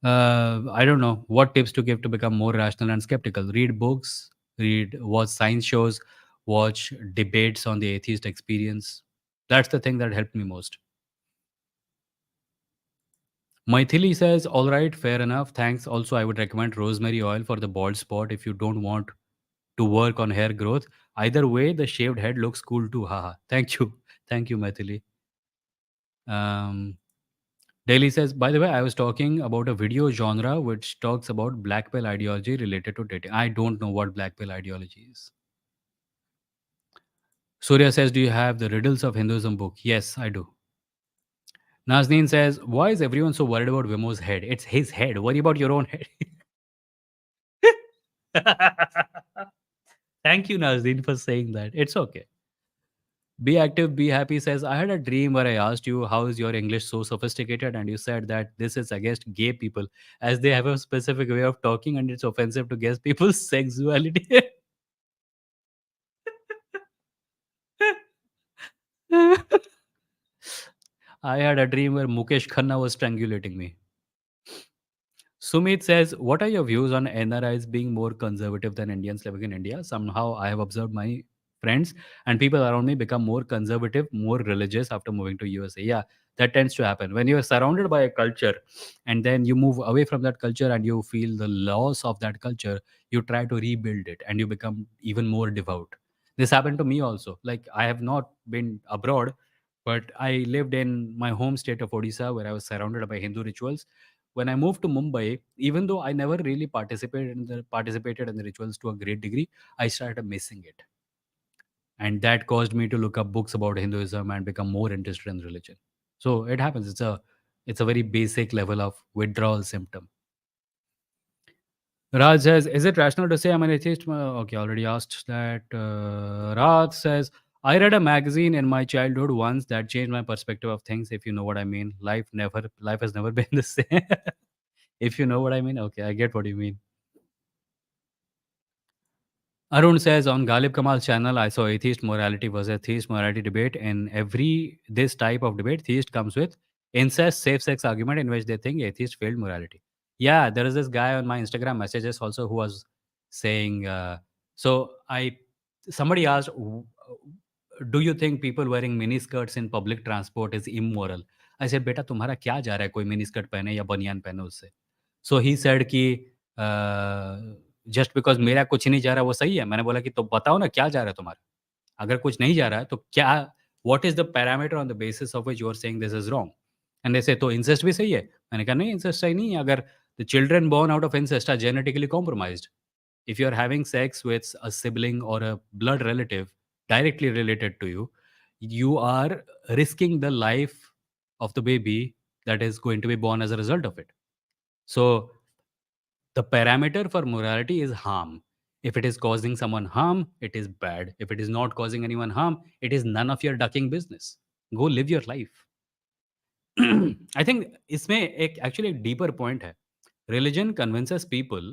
A: I don't know what tips to give to become more rational and skeptical. Read books, watch science shows, watch debates on the atheist experience. That's the thing that helped me most. Maithili says, all right, fair enough. Thanks. Also, I would recommend rosemary oil for the bald spot if you don't want to work on hair growth. Either way, the shaved head looks cool too. Haha. Thank you. Thank you, Maithili. Um, Daily says, by the way, I was talking about a video genre which talks about black pill ideology related to dating. I don't know what black pill ideology is. Surya says, do you have the Riddles of Hinduism book? Yes, I do. Nazneen says, why is everyone so worried about Vimo's head? It's his head. Worry about your own head. Thank you, Nazneen, for saying that. It's okay. Be Active, Be Happy says, I had a dream where I asked you, how is your English so sophisticated? And you said that this is against gay people as they have a specific way of talking and it's offensive to guess people's sexuality. I had a dream where Mukesh Khanna was strangulating me. Sumit says, what are your views on NRIs being more conservative than Indians living in India? Somehow I have observed my friends and people around me become more conservative, more religious after moving to USA. Yeah, that tends to happen. When you are surrounded by a culture and then you move away from that culture and you feel the loss of that culture, you try to rebuild it and you become even more devout. This happened to me also. Like I have not been abroad, but I lived in my home state of Odisha where I was surrounded by Hindu rituals. When I moved to Mumbai, even though I never really participated in the rituals to a great degree, I started missing it, and that caused me to look up books about Hinduism and become more interested in religion. So it happens. It's a very basic level of withdrawal symptom. Raj says, "Is it rational to say I'm an atheist?" Okay, already asked that. Raj says, "I read a magazine in my childhood once that changed my perspective of things. If you know what I mean, life has never been the same." If you know what I mean, okay, I get what you mean. Arun says on Galib Kamal's channel, I saw atheist morality versus theist morality debate. In every this type of debate, theist comes with incest, safe sex argument in which they think atheist failed morality. Yeah, there is this guy on my Instagram messages also who was saying, so I somebody asked, do you think people wearing mini skirts in public transport is immoral? I said, बेटा तुम्हारा क्या जा रहा है कोई mini skirt पहने या बनियान पहने उससे? So he said कि जस्ट बिकॉज़ मेरा कुछ नहीं जा रहा वो सही है? मैंने बोला कि तो बताओ ना क्या जा रहा है तुम्हारा? अगर कुछ नहीं जा रहा है तो क्या what is the parameter on the basis of which you are saying this is wrong? And they say तो इंसेस्ट भी सही है? मैंने कहा नहीं इंसेस्ट सही नहीं है अगर the children born out of incest are genetically compromised. If you're having sex with a sibling or a blood relative directly related to you, you are risking the life of the baby that is going to be born as a result of it. So the parameter for morality is harm. If it is causing someone harm, it is bad. If it is not causing anyone harm, it is none of your ducking business. Go live your life. I think इसमें एक actually एक deeper point है. Religion convinces people.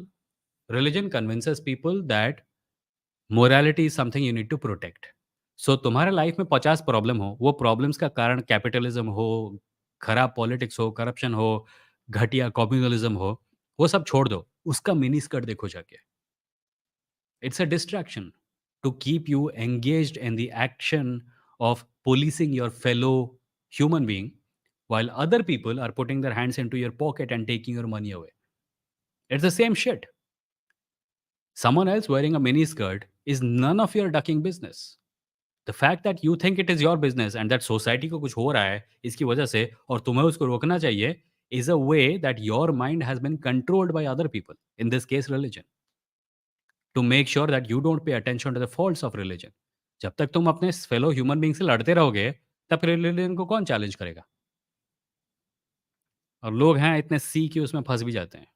A: Religion convinces people that morality is something you need to protect. So तुम्हारे life में 50 problem हो, वो problems का कारण कैपिटलिज्म हो, खराब पॉलिटिक्स हो, करप्शन हो, घटिया कम्युनलिज्म हो, वो सब छोड़ दो. उसका मिनी स्कर्ट देखो जाके. It's a distraction to keep you engaged in the action of policing your fellow human being while other people are putting their hands into your pocket and taking your money away. It's the same shit. Someone else wearing a mini skirt is none of your ducking business. The fact that you think it is your business and that society को कुछ हो रहा है इसकी वजह से और तुम्हें उसको रोकना चाहिए is a way that your mind has been controlled by other people, in this case religion, to make sure that you don't pay attention to the faults of religion. जब तक तुम अपने फेलो ह्यूमन बीइंग से लड़ते रहोगे तब फिर religion को कौन चैलेंज करेगा? और लोग हैं इतने सी कि उसमें फंस भी जाते हैं.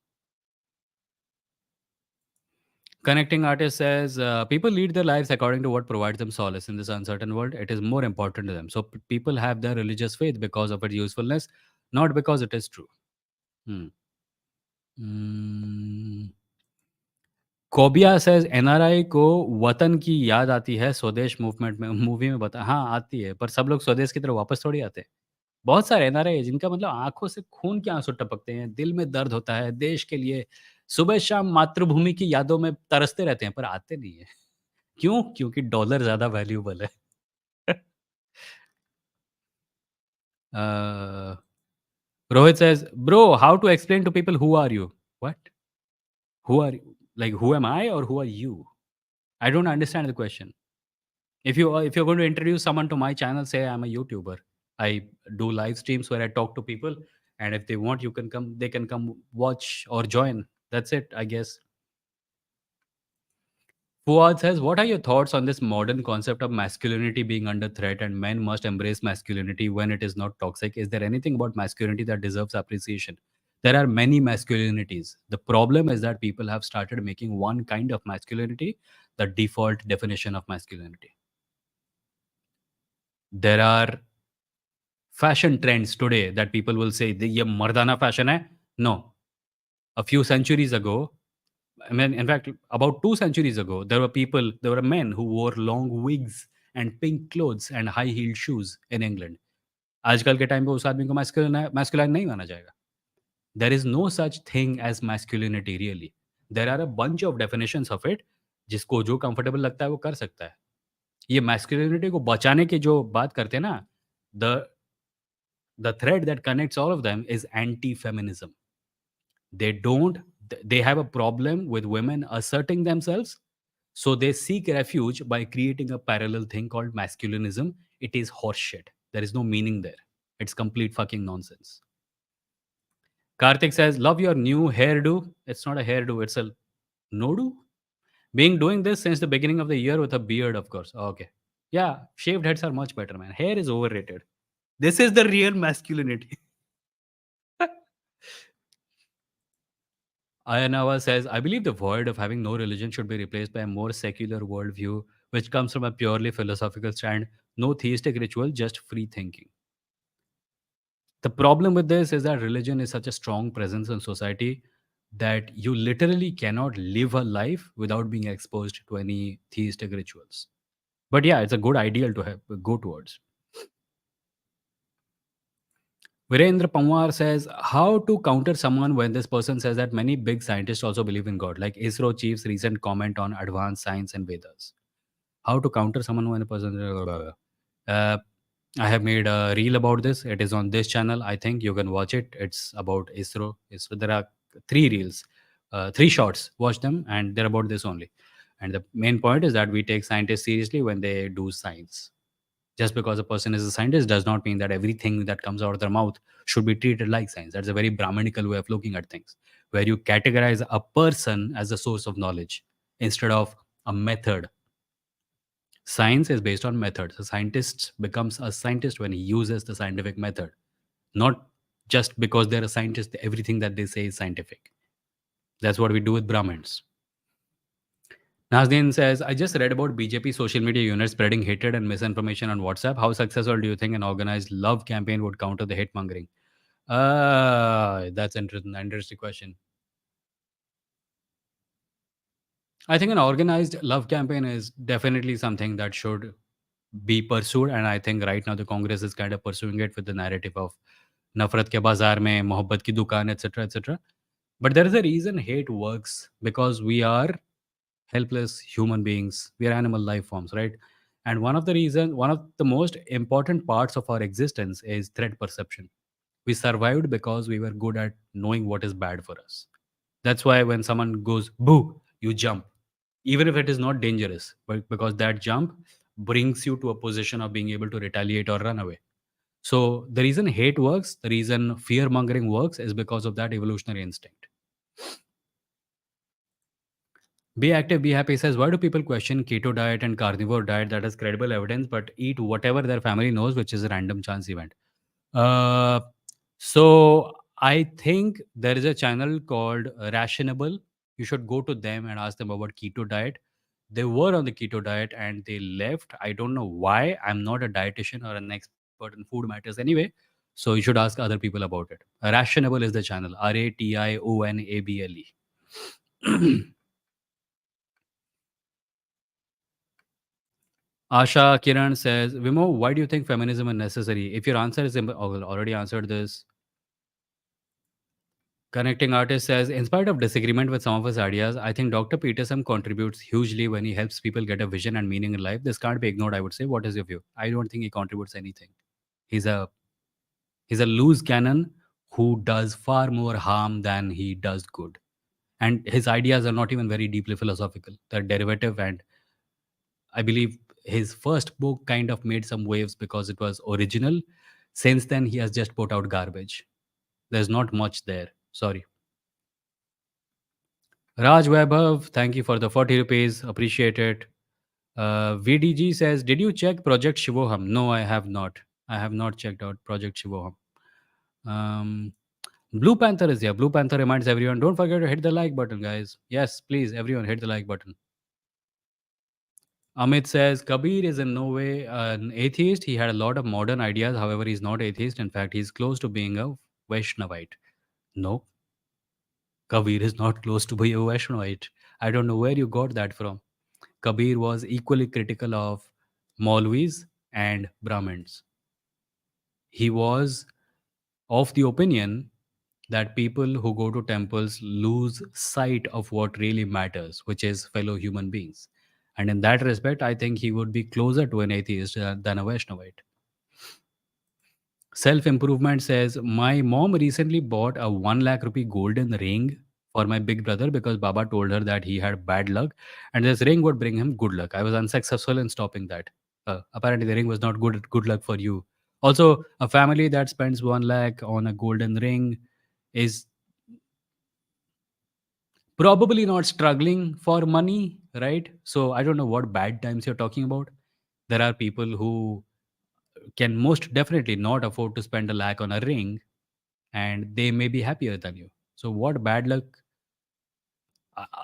A: Connecting artist says people lead their lives according to what provides them solace in this uncertain world. It is more important to them. So people have their religious faith because of its usefulness, not because it is true. Hmm. Hmm. Cobia says NRI को वतन की याद आती है स्वदेश movement में movie में बता हाँ आती है पर सब लोग स्वदेश की तरफ वापस थोड़ी आते हैं। बहुत सारे एनआरआई है जिनका मतलब आंखों से खून के आंसू टपकते हैं, दिल में दर्द होता है देश के लिए, सुबह शाम मातृभूमि की यादों में तरसते रहते हैं पर आते नहीं है। क्यों? क्योंकि डॉलर ज़्यादा वैल्यूएबल है। Uh, Rohit says, "Bro, how to explain to people who are you?" What? Who are you? Like, who am I or who are you? I don't understand the question. If you're going to introduce someone to my channel, say I'm a YouTuber. I do live streams where I talk to people, and if they want, you can come. They can come watch or join. That's it, I guess. Fuad says, "What are your thoughts on this modern concept of masculinity being under threat and men must embrace masculinity when it is not toxic? Is there anything about masculinity that deserves appreciation?" There are many masculinities. The problem is that people have started making one kind of masculinity the default definition of masculinity. There are fashion trends today that people will say, "ये मर्दाना fashion है." No. A few centuries ago, I mean, in fact, about 2 centuries ago, there were men who wore long wigs and pink clothes and high-heeled shoes in England. आजकल के time पे उस आदमी को masculine नहीं माना जाएगा. There is no such thing as masculinity really. There are a bunch of definitions of it, जिसको जो comfortable लगता है वो कर सकता है. ये masculinity को बचाने की जो बात करते हैं ना, the the thread that connects all of them is anti-feminism. They don't they have a problem with women asserting themselves, so they seek refuge by creating a parallel thing called masculinism. It is horseshit. There is no meaning there. It's complete fucking nonsense. Karthik says, "Love your new hairdo." It's not a hairdo, it's a no-do. Being doing this since the beginning of the year with a beard, of course. Okay. Yeah, shaved heads are much better, man. Hair is overrated. This is the real masculinity. Ayanawa says, "I believe the void of having no religion should be replaced by a more secular worldview, which comes from a purely philosophical stand. No theistic ritual, just free thinking." The problem with this is that religion is such a strong presence in society that you literally cannot live a life without being exposed to any theistic rituals. But yeah, it's a good ideal to have, go towards. Virendra Pamwar says, "How to counter someone when this person says that many big scientists also believe in God, like ISRO chief's recent comment on advanced science and Vedas." How to counter someone when a person. Uh, I have made a reel about this. It is on this channel. I think you can watch it. It's about ISRO. There are three reels, three shorts. Watch them, and they're about this only. And the main point is that we take scientists seriously when they do science. Just because a person is a scientist does not mean that everything that comes out of their mouth should be treated like science. That's a very Brahminical way of looking at things, where you categorize a person as a source of knowledge instead of a method. Science is based on methods. A scientist becomes a scientist when he uses the scientific method, not just because they're a scientist, everything that they say is scientific. That's what we do with Brahmins. Nazdin says, "I just read about BJP social media units spreading hatred and misinformation on WhatsApp. How successful do you think an organized love campaign would counter the hate mongering?" That's interesting question. I think an organized love campaign is definitely something that should be pursued, and I think right now the Congress is kind of pursuing it with the narrative of nafrat ke bazaar mein, mohabbat ki dukaan, etc., etc. But there is a reason hate works because we are helpless human beings. We are animal life forms, right? And one of the most important parts of our existence is threat perception. We survived because we were good at knowing what is bad for us. That's why when someone goes boo, you jump, even if it is not dangerous, but because that jump brings you to a position of being able to retaliate or run away. So the reason hate works, the reason fear mongering works is because of that evolutionary instinct. Be active, be happy says, "Why do people question keto diet and carnivore diet that has credible evidence but eat whatever their family knows, which is a random chance event?" Uh, so I think there is a channel called Rationable. You should go to them and ask them about keto diet. They were on the keto diet and they left. I don't know why. I'm not a dietitian or an expert in food matters anyway. So you should ask other people about it. Rationable is the channel. Rationable. Asha Kiran says, Vimo, why do you think feminism is necessary? If your answer is, oh, well, already answered this. Connecting artist says, in spite of disagreement with some of his ideas, I think Dr. Peterson contributes hugely when he helps people get a vision and meaning in life. This can't be ignored, I would say. What is your view? I don't think he contributes anything. He's a he's a loose cannon who does far more harm than he does good. And his ideas are not even very deeply philosophical. They're derivative, and I believe his first book kind of made some waves because it was original. Since then, he has just put out garbage. There's not much there. Sorry. Raj Vaibhav, thank you for the 40 rupees. Appreciate it. VDG says, did you check Project Shivoham? No, I have not. I have not checked out Project Shivoham. Um, Blue Panther is here. Blue Panther reminds everyone, don't forget to hit the like button, guys. Yes, please, everyone, hit the like button. Amit says, Kabir is in no way an atheist. He had a lot of modern ideas. However, he's not atheist. In fact, he's close to being a Vaishnavite. No, Kabir is not close to being a Vaishnavite. I don't know where you got that from. Kabir was equally critical of Maulvis and Brahmins. He was of the opinion that people who go to temples lose sight of what really matters, which is fellow human beings. And in that respect, I think he would be closer to an atheist than a Vaishnavite. Self improvement says, my mom recently bought a 1 lakh rupee golden ring for my big brother because Baba told her that he had bad luck and this ring would bring him good luck. I was unsuccessful in stopping that. Apparently, the ring was not good luck for you. Also, a family that spends 1 lakh on a golden ring is probably not struggling for money, right? So I don't know what bad times you're talking about. There are people who can most definitely not afford to spend a lakh on a ring and they may be happier than you. So what bad luck? Uh, uh,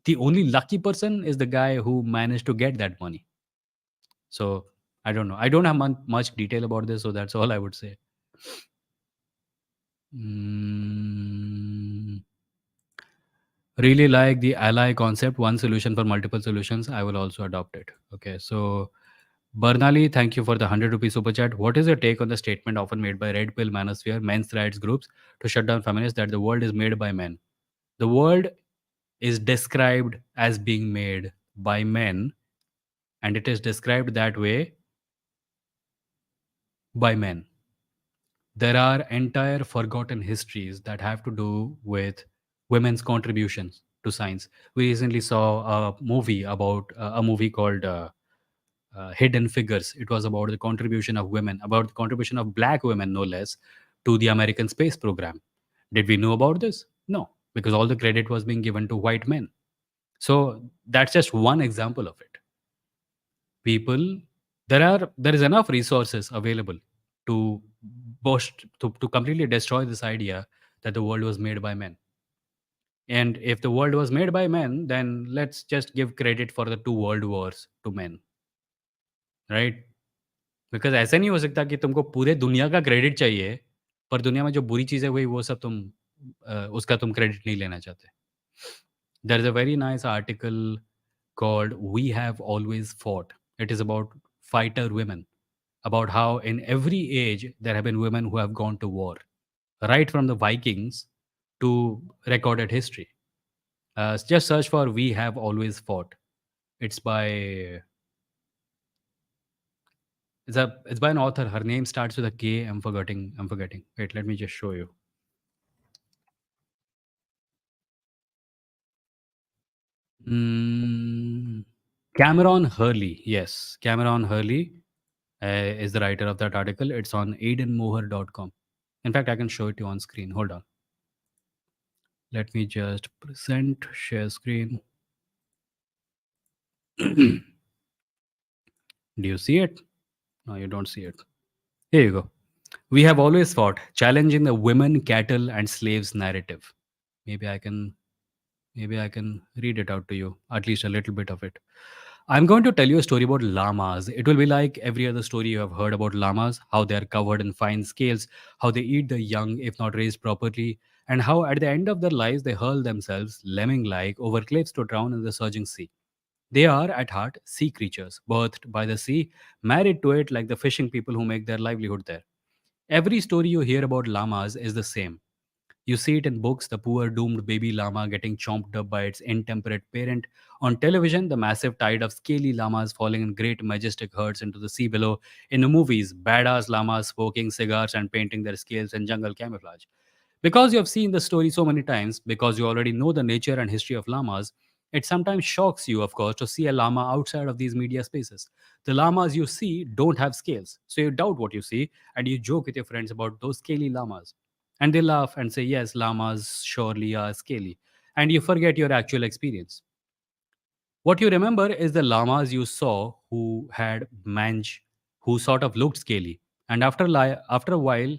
A: the only lucky person is the guy who managed to get that money. So I don't know. I don't have much detail about this, so that's all I would say. Mm, really like the ally concept. One solution for multiple solutions. I will also adopt it. Okay, so Bernali, thank you for the 100 rupees super chat. What is your take on the statement often made by Red Pill Manosphere, men's rights groups, to shut down feminists that the world is made by men? The world is described as being made by men, and it is described that way by men. There are entire forgotten histories that have to do with women's contributions to science. We recently saw a movie called Hidden Figures. It was about the contribution of women, about the contribution of black women, no less, to the American space program. Did we know about this? No, because all the credit was being given to white men. So that's just one example of it. People, there is enough resources available to to completely destroy this idea that the world was made by men. And if the world was made by men, then let's just give credit for the two world wars to men, right? Because ऐसा नहीं हो सकता कि तुमको पूरे दुनिया का credit चाहिए, पर दुनिया में जो बुरी चीज़ें हुई वो सब उसका तुम क्रेडिट नहीं लेना चाहते। There is a very nice article called "We Have Always Fought." It is about fighter women, about how in every age there have been women who have gone to war, right from the Vikings to recorded history. Just search for "We Have Always Fought." It's by it's by an author. Her name starts with a K. I'm forgetting. I'm forgetting. Wait, let me just show you. Mm, Cameron Hurley. Yes, Cameron Hurley is the writer of that article. It's on aidenmoher.com. In fact, I can show it to you on screen. Hold on. Let me just present, share screen. Do you see it? No, you don't see it. Here you go. We have always fought, challenging the women, cattle, and slaves narrative. Maybe I can Maybe I can read it out to you, at least a little bit of it. I'm going to tell you a story about llamas. It will be like every other story you have heard about llamas, how they are covered in fine scales, how they eat the young if not raised properly, and how at the end of their lives they hurl themselves, lemming like, over cliffs to drown in the surging sea. They are, at heart, sea creatures, birthed by the sea, married to it like the fishing people who make their livelihood there. Every story you hear about llamas is the same. You see it in books, the poor doomed baby llama getting chomped up by its intemperate parent. On television, the massive tide of scaly llamas falling in great majestic herds into the sea below. In the movies, badass llamas smoking cigars and painting their scales in jungle camouflage. Because you have seen the story so many times, because you already know the nature and history of llamas, it sometimes shocks you, of course, to see a llama outside of these media spaces. The llamas you see don't have scales, so you doubt what you see and you joke with your friends about those scaly llamas. And they laugh and say, yes, llamas surely are scaly. And you forget your actual experience. What you remember is the llamas you saw who had mange, who sort of looked scaly. And after a while,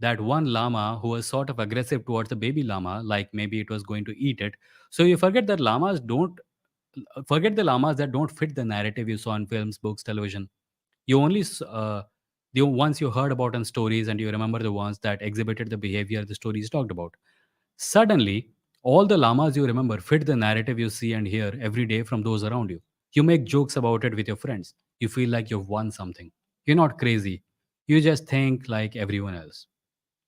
A: that one llama who was sort of aggressive towards the baby llama, like maybe it was going to eat it. So you forget that llamas don't forget the llamas that don't fit the narrative you saw in films, books, television. You only the ones you heard about in stories, and you remember the ones that exhibited the behavior the stories talked about. Suddenly, all the llamas you remember fit the narrative you see and hear every day from those around you. You make jokes about it with your friends. You feel like you've won something. You're not crazy. You just think like everyone else.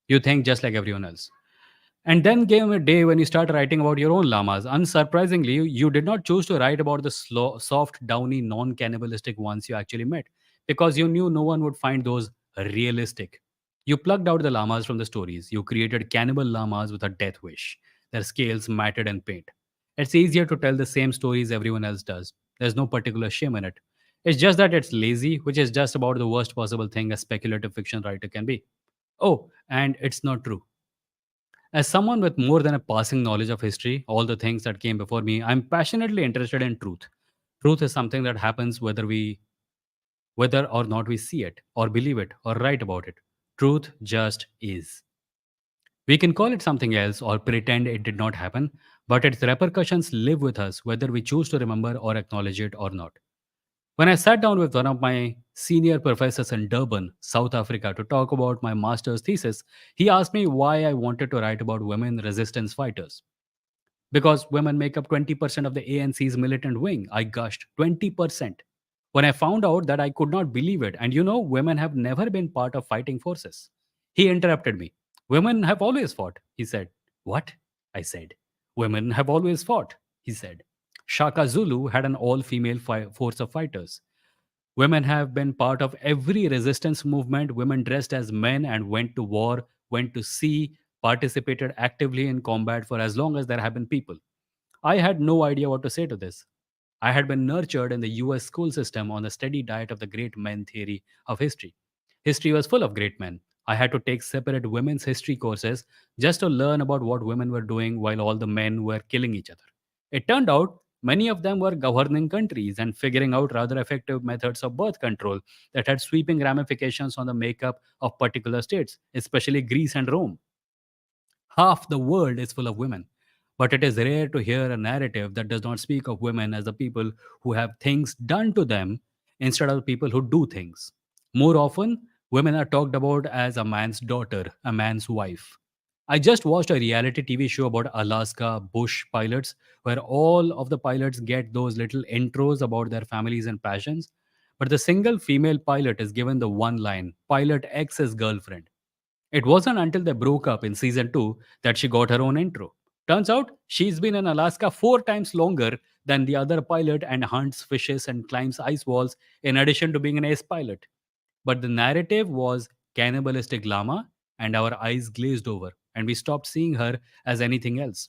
A: You think just like everyone else. And then came a day when you start writing about your own llamas. Unsurprisingly, you did not choose to write about the soft, downy, non cannibalistic ones you actually met because you knew no one would find those realistic. You plucked out the llamas from the stories. You created cannibal llamas with a death wish, their scales matted and paint. It's easier to tell the same stories everyone else does. There's no particular shame in it. It's just that it's lazy, which is just about the worst possible thing a speculative fiction writer can be. Oh, and it's not true. As someone with more than a passing knowledge of history, all the things that came before me, I'm passionately interested in truth. Truth is something that happens whether or not we see it, or believe it, or write about it. Truth just is. We can call it something else or pretend it did not happen, but its repercussions live with us whether we choose to remember or acknowledge it or not. When I sat down with one of my senior professors in Durban, South Africa, to talk about my master's thesis, he asked me why I wanted to write about women resistance fighters. Because women make up 20% of the ANC's militant wing. I gushed, 20%. When I found out that, I could not believe it. And women have never been part of fighting forces. He interrupted me. Women have always fought, he said. What? I said. Women have always fought, he said. Shaka Zulu had an all female force of fighters. Women have been part of every resistance movement. Women dressed as men and went to war, went to sea, participated actively in combat for as long as there have been people. I had no idea what to say to this. I had been nurtured in the US school system on the steady diet of the great men theory of history. History was full of great men. I had to take separate women's history courses just to learn about what women were doing while all the men were killing each other. It turned out many of them were governing countries and figuring out rather effective methods of birth control that had sweeping ramifications on the makeup of particular states, especially Greece and Rome. Half the world is full of women. But it is rare to hear a narrative that does not speak of women as the people who have things done to them instead of the people who do things. More often, women are talked about as a man's daughter, a man's wife. I just watched a reality TV show about Alaska bush pilots where all of the pilots get those little intros about their families and passions. But the single female pilot is given the one line Pilot X's girlfriend. It wasn't until they broke up in season 2 that she got her own intro. Turns out she's been in Alaska 4 times longer than the other pilot and hunts, fishes, and climbs ice walls in addition to being an ace pilot. But the narrative was cannibalistic llama, and our eyes glazed over, and we stopped seeing her as anything else.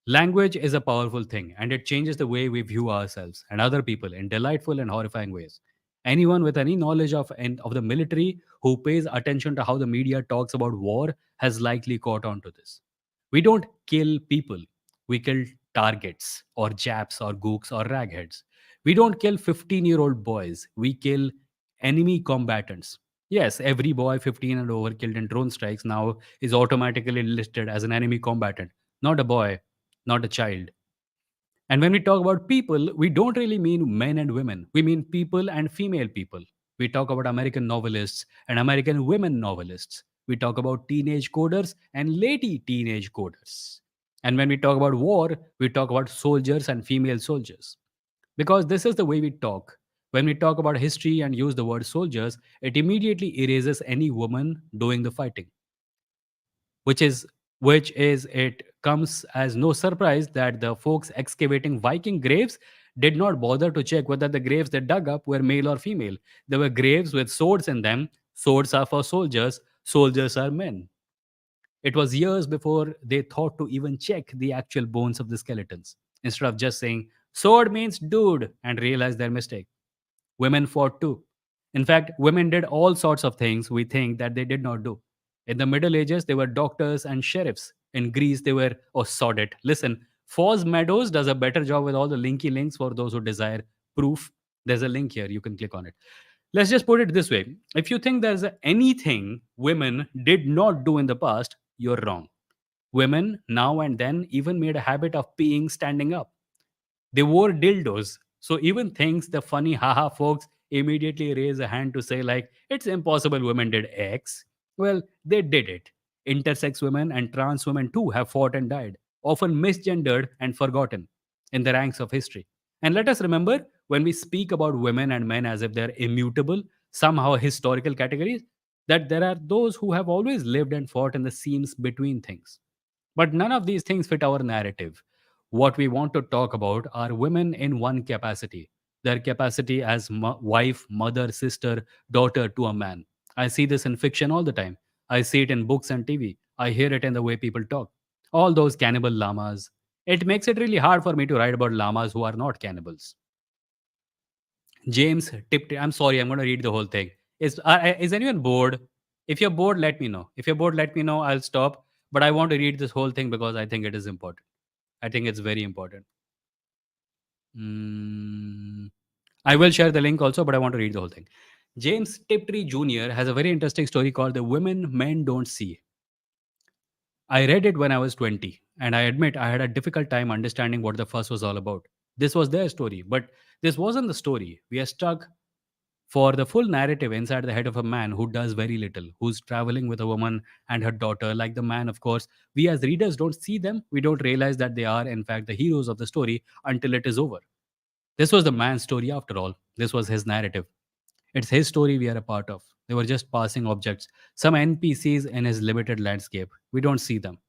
A: Language is a powerful thing, and it changes the way we view ourselves and other people in delightful and horrifying ways. Anyone with any knowledge of the military who pays attention to how the media talks about war has likely caught on to this. We don't kill people, we kill targets or japs or gooks or ragheads. We don't kill 15-year-old boys, we kill enemy combatants. Yes, every boy 15 and over killed in drone strikes now is automatically listed as an enemy combatant, not a boy. not a child. And when we talk about people, we don't really mean men and women. We mean people and female people. We talk about American novelists and American women novelists. We talk about teenage coders and lady teenage coders. And when we talk about war, we talk about soldiers and female soldiers. Because this is the way we talk. When we talk about history and use the word soldiers, it immediately erases any woman doing the fighting, which is it comes as no surprise that the folks excavating Viking graves did not bother to check whether the graves they dug up were male or female. There were graves with swords in them. Swords are for soldiers, soldiers are men. It was years before they thought to even check the actual bones of the skeletons, instead of just saying sword means dude and realize their mistake. Women fought too. In fact, women did all sorts of things we think that they did not do. In the Middle Ages, they were doctors and sheriffs. In Greece, they were, oh, sod it. Listen, Foz Meadows does a better job with all the linky links for those who desire proof. There's a link here. You can click on it. Let's just put it this way. If you think there's anything women did not do in the past, you're wrong. Women, now and then, even made a habit of peeing standing up. They wore dildos. So even things the funny haha folks immediately raise a hand to say like it's impossible women did X. Well, they did it. Intersex women and trans women too have fought and died, often misgendered and forgotten in the ranks of history. And let us remember, when we speak about women and men as if they're immutable, somehow historical categories, that there are those who have always lived and fought in the seams between things. But none of these things fit our narrative. What we want to talk about are women in one capacity, their capacity as wife, mother, sister, daughter to a man. I see this in fiction all the time. I see it in books and TV. I hear it in the way people talk. All those cannibal llamas. It makes it really hard for me to write about llamas who are not cannibals. James tipped. I'm sorry, I'm going to read the whole thing. Is anyone bored? If you're bored, let me know. If you're bored, let me know. I'll stop. But I want to read this whole thing because I think it is important. I think it's very important. Mm, I will share the link also, but I want to read the whole thing. James Tiptree Jr. has a very interesting story called The Women Men Don't See. I read it when I was 20, and I admit I had a difficult time understanding what the fuss was all about. This was their story, but this wasn't the story. We are stuck for the full narrative inside the head of a man who does very little, who's traveling with a woman and her daughter. Like the man, of course, we as readers don't see them. We don't realize that they are, in fact, the heroes of the story until it is over. This was the man's story after all. This was his narrative. It's his story we are a part of. They were just passing objects, some NPCs in his limited landscape. We don't see them.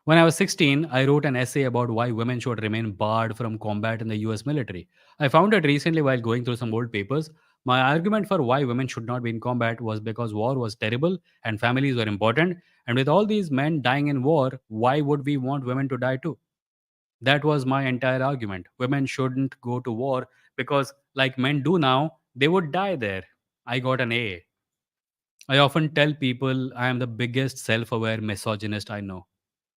A: When I was 16, I wrote an essay about why women should remain barred from combat in the US military. I found it recently while going through some old papers. My argument for why women should not be in combat was because war was terrible and families were important. And with all these men dying in war, why would we want women to die too? That was my entire argument. Women shouldn't go to war because, like men do now, they would die there. I got an A. I often tell people I am the biggest self aware misogynist I know.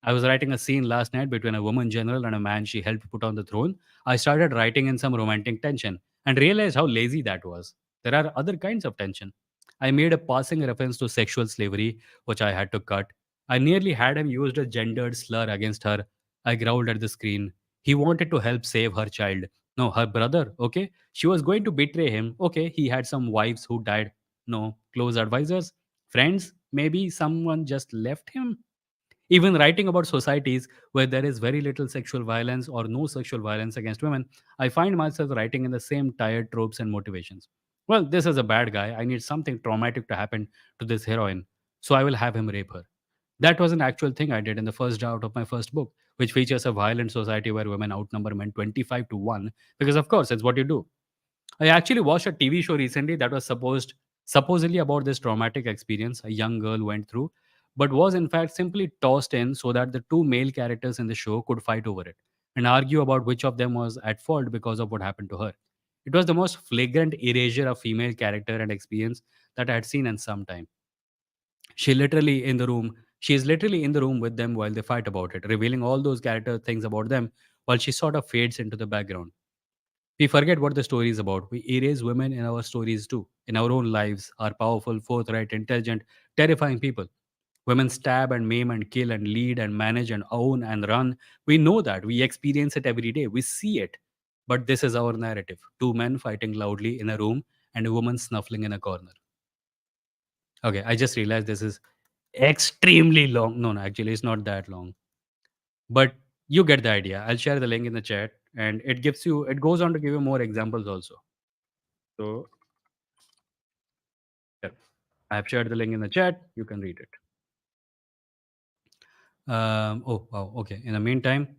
A: I was writing a scene last night between a woman general and a man she helped put on the throne. I started writing in some romantic tension and realized how lazy that was. There are other kinds of tension. I made a passing reference to sexual slavery, which I had to cut. I nearly had him used a gendered slur against her. I growled at the screen. He wanted to help save her child. No, her brother, okay? She was going to betray him. Okay, he had some wives who died. No, close advisors, friends, maybe someone just left him. Even writing about societies where there is very little sexual violence or no sexual violence against women, I find myself writing in the same tired tropes and motivations. Well, this is a bad guy. I need something traumatic to happen to this heroine, so I will have him rape her. That was an actual thing I did in the first draft of my first book, which features a violent society where women outnumber men 25 to 1, because of course it's what you do. I actually watched a TV show recently that was supposedly about this traumatic experience a young girl went through, but was in fact simply tossed in so that the two male characters in the show could fight over it and argue about which of them was at fault because of what happened to her. It was the most flagrant erasure of female character and experience that I had seen in some time. She is literally in the room with them while they fight about it, revealing all those character things about them while she sort of fades into the background. We forget what the story is about. We erase women in our stories too, in our own lives, our powerful, forthright, intelligent, terrifying people. Women stab and maim and kill and lead and manage and own and run. We know that. We experience it every day. We see it. But this is our narrative. Two men fighting loudly in a room and a woman snuffling in a corner. Okay, I just realized this is extremely long. No, no, actually, it's not that long. But you get the idea. I'll share the link in the chat, and it goes on to give you more examples also. So, yeah, I've shared the link in the chat. You can read it. Oh, wow. Okay. In the meantime,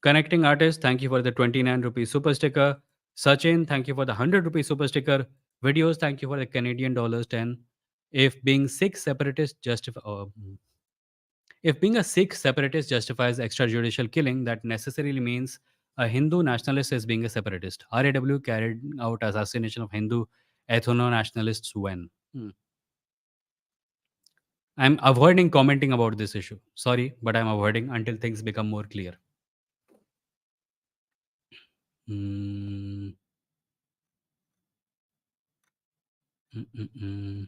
A: connecting artist, thank you for the 29 rupees super sticker. Sachin, thank you for the 100 rupees super sticker. Videos, thank you for the Canadian dollars 10. If being Sikh separatist justify, if being a Sikh separatist justifies extrajudicial killing, that necessarily means a Hindu nationalist is being a separatist. RAW carried out assassination of Hindu ethno-nationalists when? I'm avoiding commenting about this issue. Sorry, but I'm avoiding until things become more clear. Mm, mm.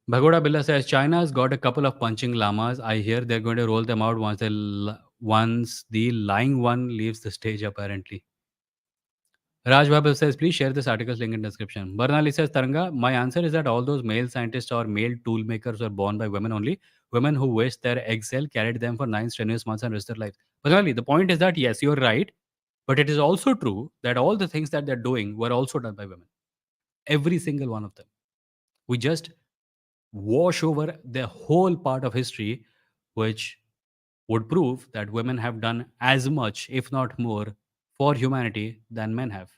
A: Bhagoda Billa says China's got a couple of punching llamas. I hear they're going to roll them out once the lying one leaves the stage. Apparently, Raj Babel says please share this article's link in description. Bernali says Taranga, my answer is that all those male scientists or male tool makers were born by women only. Women who wished their egg cell carried them for 9 strenuous months and risked their lives. Bernali, the point is that yes, you're right, but it is also true that all the things that they're doing were also done by women. Every single one of them. We just wash over the whole part of history, which would prove that women have done as much, if not more, for humanity than men have.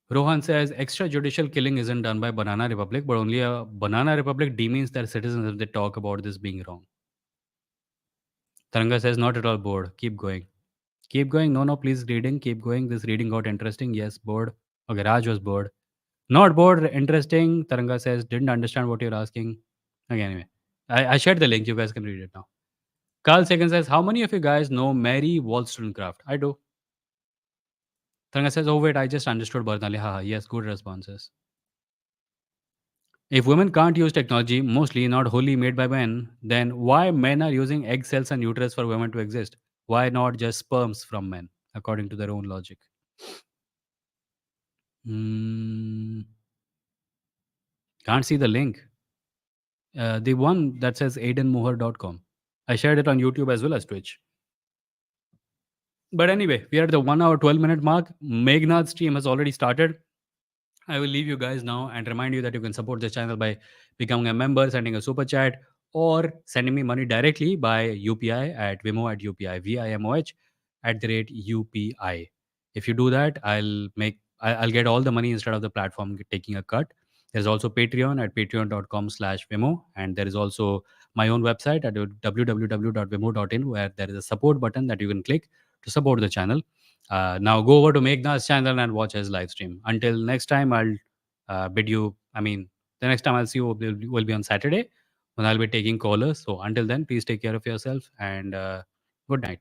A: Rohan says extrajudicial killing isn't done by Banana Republic, but only a Banana Republic demeans their citizens if they talk about this being wrong. Taranga says not at all bored. Keep going. Keep going. No, no, please reading. Keep going. This reading got interesting. Yes, bored. Okay, Raj was bored. Not bored, interesting. Taranga says, didn't understand what you're asking. Okay, anyway. I shared the link. You guys can read it now. Carl Sagan says, how many of you guys know Mary Wollstonecraft? I do. Taranga says, oh wait, I just understood Bernali. Haha, yes, good responses. If women can't use technology, mostly not wholly made by men, then why men are using egg cells and uterus for women to exist? Why not just sperms from men, according to their own logic? Hmm, can't see the link. The one that says aidenmoher.com. I shared it on YouTube as well as Twitch. But anyway, we are at the 1 hour 12-minute mark. Meghnad's stream has already started. I will leave you guys now and remind you that you can support this channel by becoming a member, sending a super chat, or sending me money directly by UPI at Vimoh at UPI, VIMOH at the rate UPI. If you do that, I'll get all the money instead of the platform taking a cut. There's also Patreon at patreon.com/Vimoh, and there is also my own website at www.vimoh.in, where there is a support button that you can click to support the channel. Now go over to Meghnad's channel and watch his live stream. Until next time, I'll bid you. I mean, the next time I'll see you will be on Saturday when I'll be taking callers. So until then, please take care of yourself and good night.